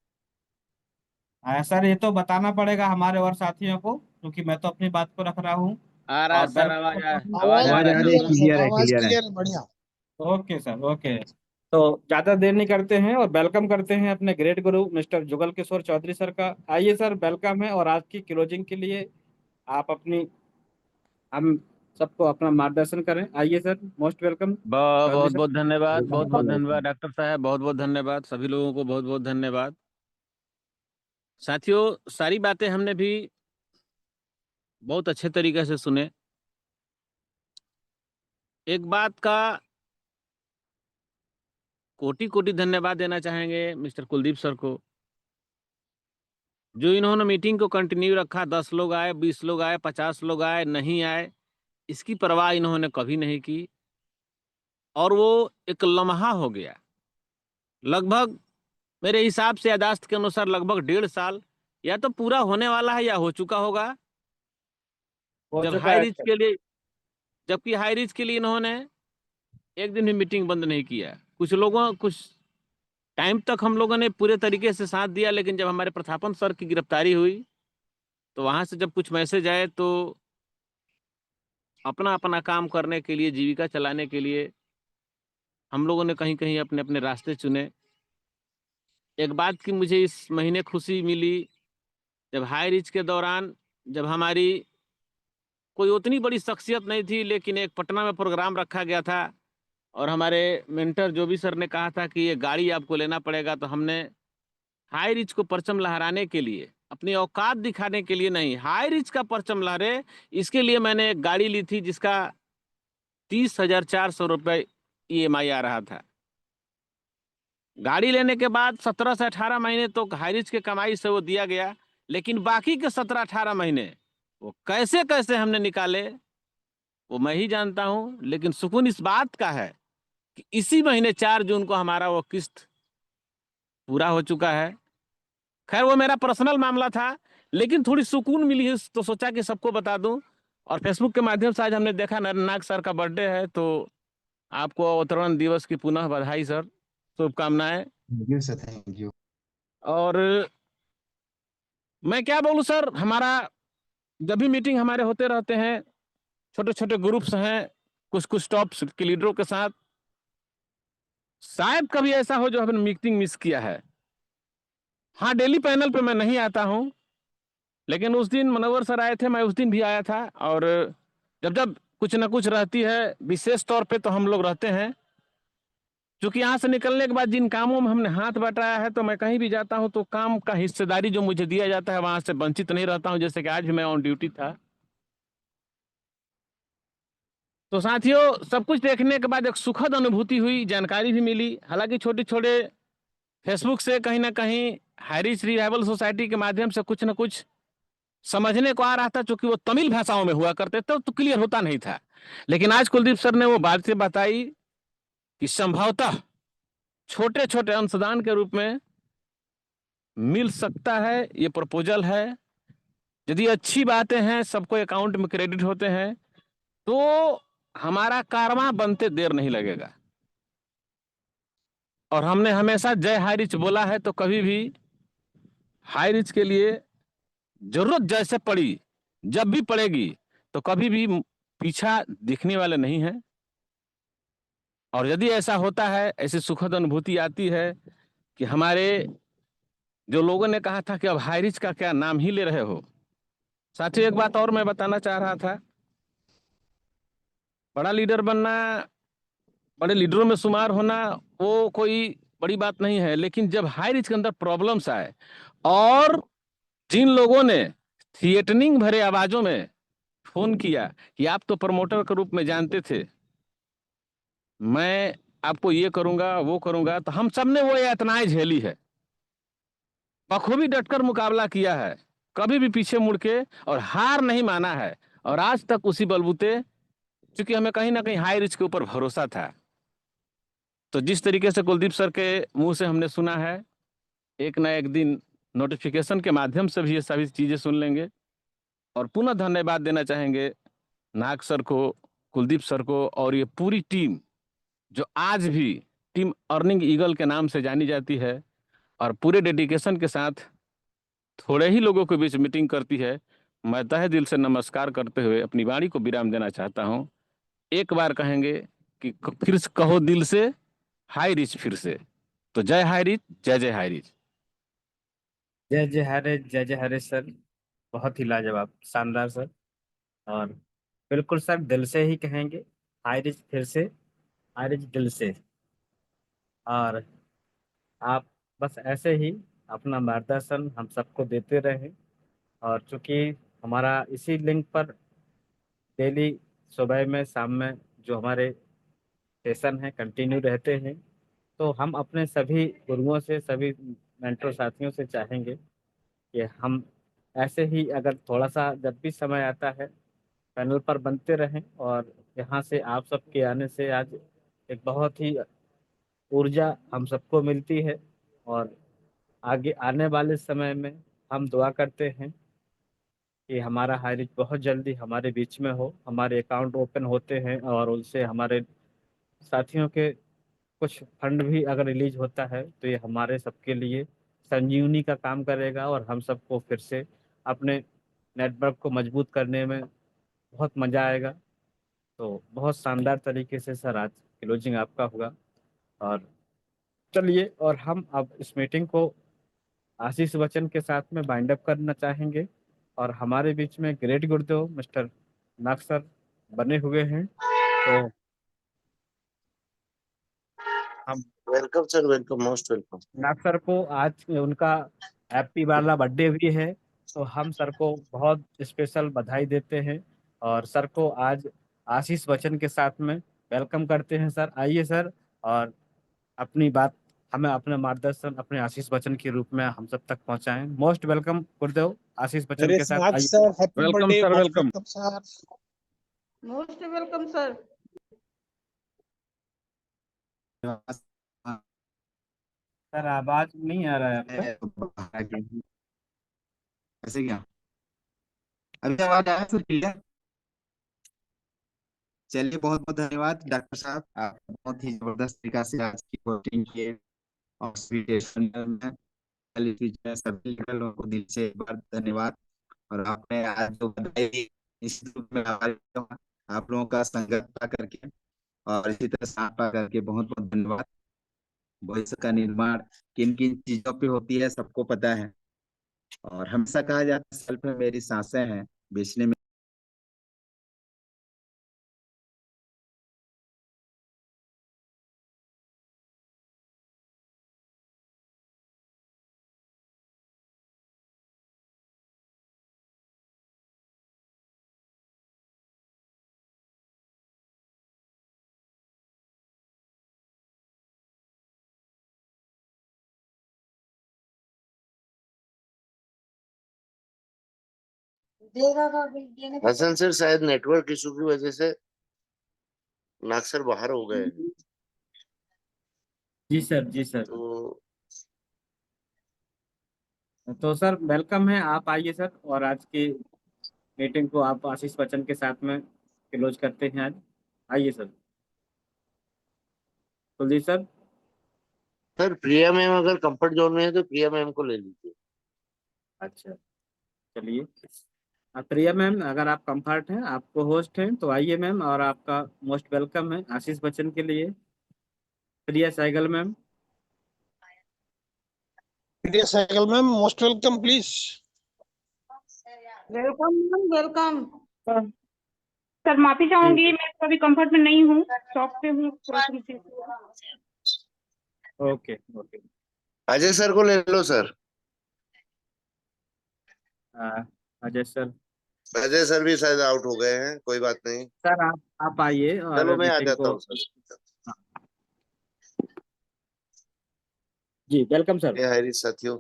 सर ये तो बताना पड़ेगा हमारे और साथियों को, क्योंकि मैं तो अपनी बात को रख रहा हूँ। आ रहा है और सर, वेलकम आवाज आ आवाज रहा आ है रही है, आपका। क्लियर है, आवाज क्लियर है। क्लियर है, बढ़िया। Okay sir, okay. तो ज्यादा देर नहीं करते हैं और वेलकम करते हैं अपने ग्रेट गुरु मिस्टर जुगल किशोर चौधरी सर का। आइए सर, वेलकम है। और आज की क्लोजिंग के लिए आप अपनी हम सबको अपना मार्गदर्शन करें। आइए सर, मोस्ट वेलकम चौधरी बहुत सर। बहुत धन्यवाद, बहुत बहुत वेलकम। धन्यवाद डॉक्टर साहब, बहुत बहुत धन्यवाद सभी लोगों को, बहुत बहुत धन्यवाद। साथियों, सारी बातें हमने भी बहुत अच्छे तरीके से सुने। एक बात का कोटि कोटि धन्यवाद देना चाहेंगे मिस्टर कुलदीप सर को, जो इन्होंने मीटिंग को कंटिन्यू रखा। 10 लोग आए, 20 लोग आए, 50 लोग आए, नहीं आए, इसकी परवाह इन्होंने कभी नहीं की। और वो एक लम्हा हो गया, लगभग मेरे हिसाब से यादाश्त के अनुसार लगभग 1.5 साल या तो पूरा होने वाला है या हो चुका होगा, हो जब चुका हाई है रिच सर। के लिए जबकि हाई रिच के लिए इन्होंने एक दिन भी मीटिंग बंद नहीं किया। कुछ टाइम तक हम लोगों ने पूरे तरीके से साथ दिया, लेकिन जब हमारे प्रथापन सर की गिरफ्तारी हुई तो वहां से जब कुछ मैसेज आए तो अपना अपना काम करने के लिए, जीविका चलाने के लिए हम लोगों ने कहीं कहीं अपने अपने रास्ते चुने। एक बात की मुझे इस महीने खुशी मिली, जब हाई रिच के दौरान, जब हमारी कोई उतनी बड़ी शख्सियत नहीं थी, लेकिन एक पटना में प्रोग्राम रखा गया था और हमारे मेंटर जो भी सर ने कहा था कि ये गाड़ी आपको लेना पड़ेगा, तो हमने हाई रिच को परचम लहराने के लिए, अपनी औकात दिखाने के लिए नहीं, हाई रिच का परचम लहरे, इसके लिए मैंने एक गाड़ी ली थी जिसका 30,400 रुपये EMI आ रहा था। गाड़ी लेने के बाद 17 से 18 महीने तो हाई रिच के कमाई से वो दिया गया, लेकिन बाकी के 17-18 महीने वो कैसे कैसे हमने निकाले वो मैं ही जानता हूं। लेकिन सुकून इस बात का है कि इसी महीने 4 जून को हमारा वो किस्त पूरा हो चुका है। खैर वो मेरा पर्सनल मामला था, लेकिन थोड़ी सुकून मिली है तो सोचा कि सबको बता दूं। और फेसबुक के माध्यम से आज हमने देखा नरनाग सर का बर्थडे है, तो आपको अवतरण दिवस की पुनः बधाई सर, शुभकामनाएं। Thank you sir, thank you. और मैं क्या बोलूं सर, हमारा जब भी मीटिंग हमारे होते रहते हैं, छोटे छोटे ग्रुप्स हैं कुछ कुछ टॉप के लीडरों के साथ, शायद कभी ऐसा हो जो हमने मीटिंग मिस किया है। हाँ, डेली पैनल पे मैं नहीं आता हूं, लेकिन उस दिन मनोवर सर आए थे, मैं उस दिन भी आया था। और जब जब कुछ ना कुछ रहती है विशेष तौर पे तो हम लोग रहते हैं, क्योंकि यहाँ से निकलने के बाद जिन कामों में हमने हाथ बटाया है, तो मैं कहीं भी जाता हूँ तो काम का हिस्सेदारी जो मुझे दिया जाता है वहां से वंचित नहीं रहता हूँ, जैसे कि आज भी मैं ऑन ड्यूटी था। तो साथियों, सब कुछ देखने के बाद एक सुखद अनुभूति हुई, जानकारी भी मिली। हालांकि छोटे छोटे फेसबुक से कहीं ना कहीं हैरिस रिवाइवल सोसाइटी के माध्यम से कुछ न कुछ समझने को आ रहा था, क्योंकि वो तमिल भाषाओं में हुआ करते थे तो क्लियर होता नहीं था। लेकिन आज कुलदीप सर ने वो बात से बताई कि संभवतः छोटे छोटे अंशदान के रूप में मिल सकता है, ये प्रपोजल है। यदि अच्छी बातें हैं, सबको अकाउंट में क्रेडिट होते हैं, तो हमारा कारवां बनते देर नहीं लगेगा। और हमने हमेशा जय हाई रिच बोला है, तो कभी भी हाई रिच के लिए जरूरत जैसे पड़ी, जब भी पड़ेगी, तो कभी भी पीछा दिखने वाले नहीं है। और यदि ऐसा होता है, ऐसी सुखद अनुभूति आती है कि हमारे जो लोगों ने कहा था कि अब हाई रिच का क्या नाम ही ले रहे हो। साथियों, एक बात और मैं बताना चाह रहा था, बड़ा लीडर बनना, बड़े लीडरों में शुमार होना, वो कोई बड़ी बात नहीं है, लेकिन जब हाई रिच के अंदर प्रॉब्लम्स आए और जिन लोगों ने थिएटनिंग भरे आवाजों में फोन किया कि आप तो प्रमोटर के रूप में जानते थे, मैं आपको ये करूंगा वो करूंगा, तो हम सब ने वो यातनाएं झेली है, बखूबी डटकर मुकाबला किया है, कभी भी पीछे मुड़ के और हार नहीं माना है। और आज तक उसी बलबूते, क्योंकि हमें कहीं ना कहीं हाई रिच के ऊपर भरोसा था। तो जिस तरीके से कुलदीप सर के मुंह से हमने सुना है, एक ना एक दिन नोटिफिकेशन के माध्यम से भी ये सभी चीजें सुन लेंगे। और पुनः धन्यवाद देना चाहेंगे नाग सर को, कुलदीप सर को और ये पूरी टीम जो आज भी टीम अर्निंग ईगल के नाम से जानी जाती है और पूरे डेडिकेशन के साथ थोड़े ही लोगों के बीच मीटिंग करती है। मैं तहे दिल से नमस्कार करते हुए अपनी वाणी को विराम देना चाहता हूँ। एक बार कहेंगे कि फिर से कहो दिल से, हाई रिच फिर से। तो जय हाई रिच, जय जय हाई रिच। जय जय हरे, जय जय हरे सर। बहुत ही लाजवाब, शानदार सर। और बिल्कुल सर, दिल से ही कहेंगे हाई रिच फिर से, हाई रिच दिल से। और आप बस ऐसे ही अपना मार्गदर्शन हम सबको देते रहें। और चूंकि हमारा इसी लिंक पर डेली सुबह में, शाम में जो हमारे सेशन है कंटिन्यू रहते हैं, तो हम अपने सभी गुरुओं से, सभी मेंटर साथियों से चाहेंगे कि हम ऐसे ही अगर थोड़ा सा जब भी समय आता है पैनल पर बनते रहें। और यहाँ से आप सबके आने से आज एक बहुत ही ऊर्जा हम सबको मिलती है। और आगे आने वाले समय में हम दुआ करते हैं कि हमारा हाई रिच बहुत जल्दी हमारे बीच में हो। हमारे अकाउंट ओपन होते हैं और उनसे हमारे साथियों के कुछ फंड भी अगर रिलीज होता है तो ये हमारे सबके लिए संजीवनी का काम करेगा और हम सबको फिर से अपने नेटवर्क को मजबूत करने में बहुत मजा आएगा। तो बहुत शानदार तरीके से सर आज क्लोजिंग आपका होगा। और चलिए, और हम अब इस मीटिंग को आशीष वचन के साथ में बाइंड अप करना चाहेंगे। और हमारे बीच में ग्रेट गुरुदेव मिस्टर नाग सर बने हुए हैं, तो हम welcome sir, welcome, most welcome. Nag sir को आज उनका हैप्पी वाला बर्थडे भी है, तो हम सर को बहुत स्पेशल बधाई देते हैं और सर को आज आशीष वचन के साथ में वेलकम करते हैं। सर आइए सर, और अपनी बात हमें, अपने मार्गदर्शन अपने आशीष वचन के रूप में हम सब तक पहुंचाएं। मोस्ट वेलकम गुरुदेव, आशीष वचन के साथ आइए। Sir, happy welcome birthday, sir, most welcome. Welcome sir. Most welcome sir. Sir आवाज नहीं आ रहा है आपका। ऐसे क्या अभी आवाज आया सर क्लियर? चलिए, बहुत बहुत धन्यवाद डॉक्टर साहब, आप बहुत ही जबरदस्त तरीका से आज की कोचिंग किए। और सभी में सभी लोगों को दिल से एक बार धन्यवाद। और आपने आज जो बधाई दी, इस रूप में आप लोगों का संगत पा करके और इसी तरह साथ पा करके बहुत बहुत धन्यवाद। भविष्य का निर्माण किन किन चीजों पे होती है सबको पता है। और हमेशा कहा जाता है सेल्फ में मेरी सांसें हैं, बेचने में हसन सर, शायद नेटवर्क इशू की वजह से नाग सर बाहर हो गए हैं। जी सर, जी सर। तो सर वेलकम है, आप आइए सर, और आज की मीटिंग को आप आशीष वचन के साथ में क्लोज करते हैं आज। आइए सर। कुलदीप सर। सर प्रिया मैम अगर कंफर्ट जोन में है तो प्रिया मैम को ले लीजिए। अच्छा, चलिए। प्रिया मैम, अगर आप कंफर्ट हैं, आपको होस्ट हैं, तो आइए मैम, और आपका मोस्ट वेलकम है आशीष बच्चन के लिए। प्रिया सहगल मैम। प्रिया साइकिल ma'am, most welcome please. Welcome ma'am, welcome. Sir माफी चाहूंगी, मैं तो अभी कंफर्ट में नहीं हूँ, शॉप पे हूँ। Okay okay. अजय सर को ले लो सर। अजय सर। अजय सर भी शायद आउट हो गए हैं, कोई बात नहीं। सर आप आइए और चलो मैं आ मीटिंग जाता को। हूँ सर। जी वेलकम सर। हाय साथियों,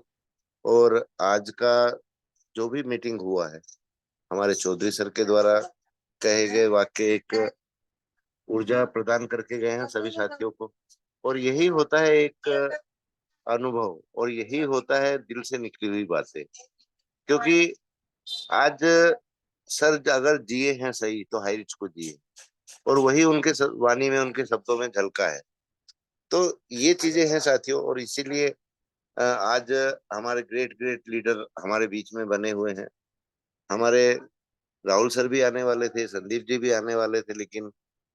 और आज का जो भी मीटिंग हुआ है हमारे चौधरी सर के द्वारा कहे गए वाक्य एक ऊर्जा प्रदान करके गए हैं सभी साथियों को। और यही होता है एक अनुभव, और यही होता है दिल से निकली हुई बातें। क्योंकि आज सर अगर जिए हैं सही तो हाई रिच को जिए, और वही उनके वाणी में, उनके शब्दों में झलका है। तो ये चीजें हैं साथियों, और इसीलिए आज हमारे ग्रेट ग्रेट लीडर हमारे बीच में बने हुए हैं। हमारे राहुल सर भी आने वाले थे, संदीप जी भी आने वाले थे, लेकिन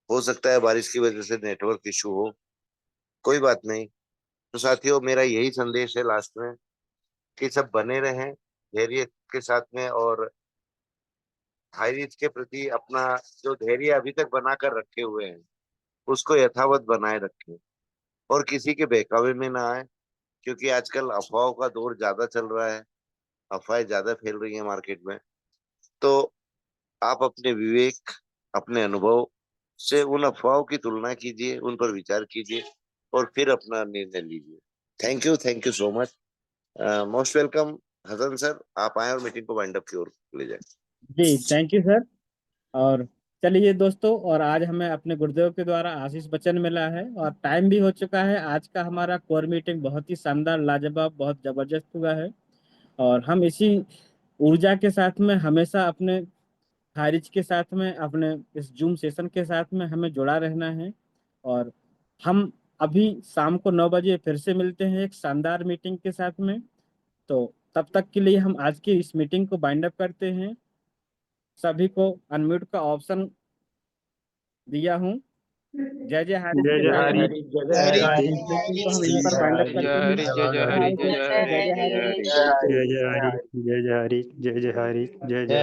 हो सकता है बारिश की वजह से नेटवर्क इशू हो, कोई बात नहीं। तो साथियों, मेरा यही संदेश है लास्ट में कि सब बने रहें धैर्य के साथ में, और हाई रिच के प्रति अपना जो धैर्य अभी तक बनाकर रखे हुए हैं उसको यथावत बनाए रखें, और किसी के बहकावे में ना आए, क्योंकि आजकल अफवाहों का दौर ज्यादा चल रहा है, अफवाहें ज्यादा फैल रही हैं मार्केट में। तो आप अपने विवेक, अपने अनुभव से उन अफवाहों की तुलना कीजिए, उन पर विचार कीजिए, और फिर अपना निर्णय लीजिए। Thank you so much. Most welcome Hasan sir, आप आए और मीटिंग को वाइंड अप की ओर ले जाए। जी थैंक यू सर। और चलिए दोस्तों, और आज हमें अपने गुरुदेव के द्वारा आशीष वचन मिला है और टाइम भी हो चुका है। आज का हमारा कोर मीटिंग बहुत ही शानदार, लाजवाब, बहुत जबरदस्त हुआ है, और हम इसी ऊर्जा के साथ में हमेशा अपने खारिज के साथ में, अपने इस जूम सेशन के साथ में हमें जुड़ा रहना है। और हम अभी शाम को 9 बजे फिर से मिलते हैं एक शानदार मीटिंग के साथ में। तो तब तक के लिए हम आज की इस मीटिंग को बाइंड अप करते हैं। सभी को अनम्यूट का ऑप्शन दिया हूँ। जय जय हारिस के साथ में मीटिंग को हम यहीं पर बाइंड अप करते हैं। जय जय हारिस, जय जय हारिस। जय जय हरी, जय जय हरी, जय जय हरी, जय जय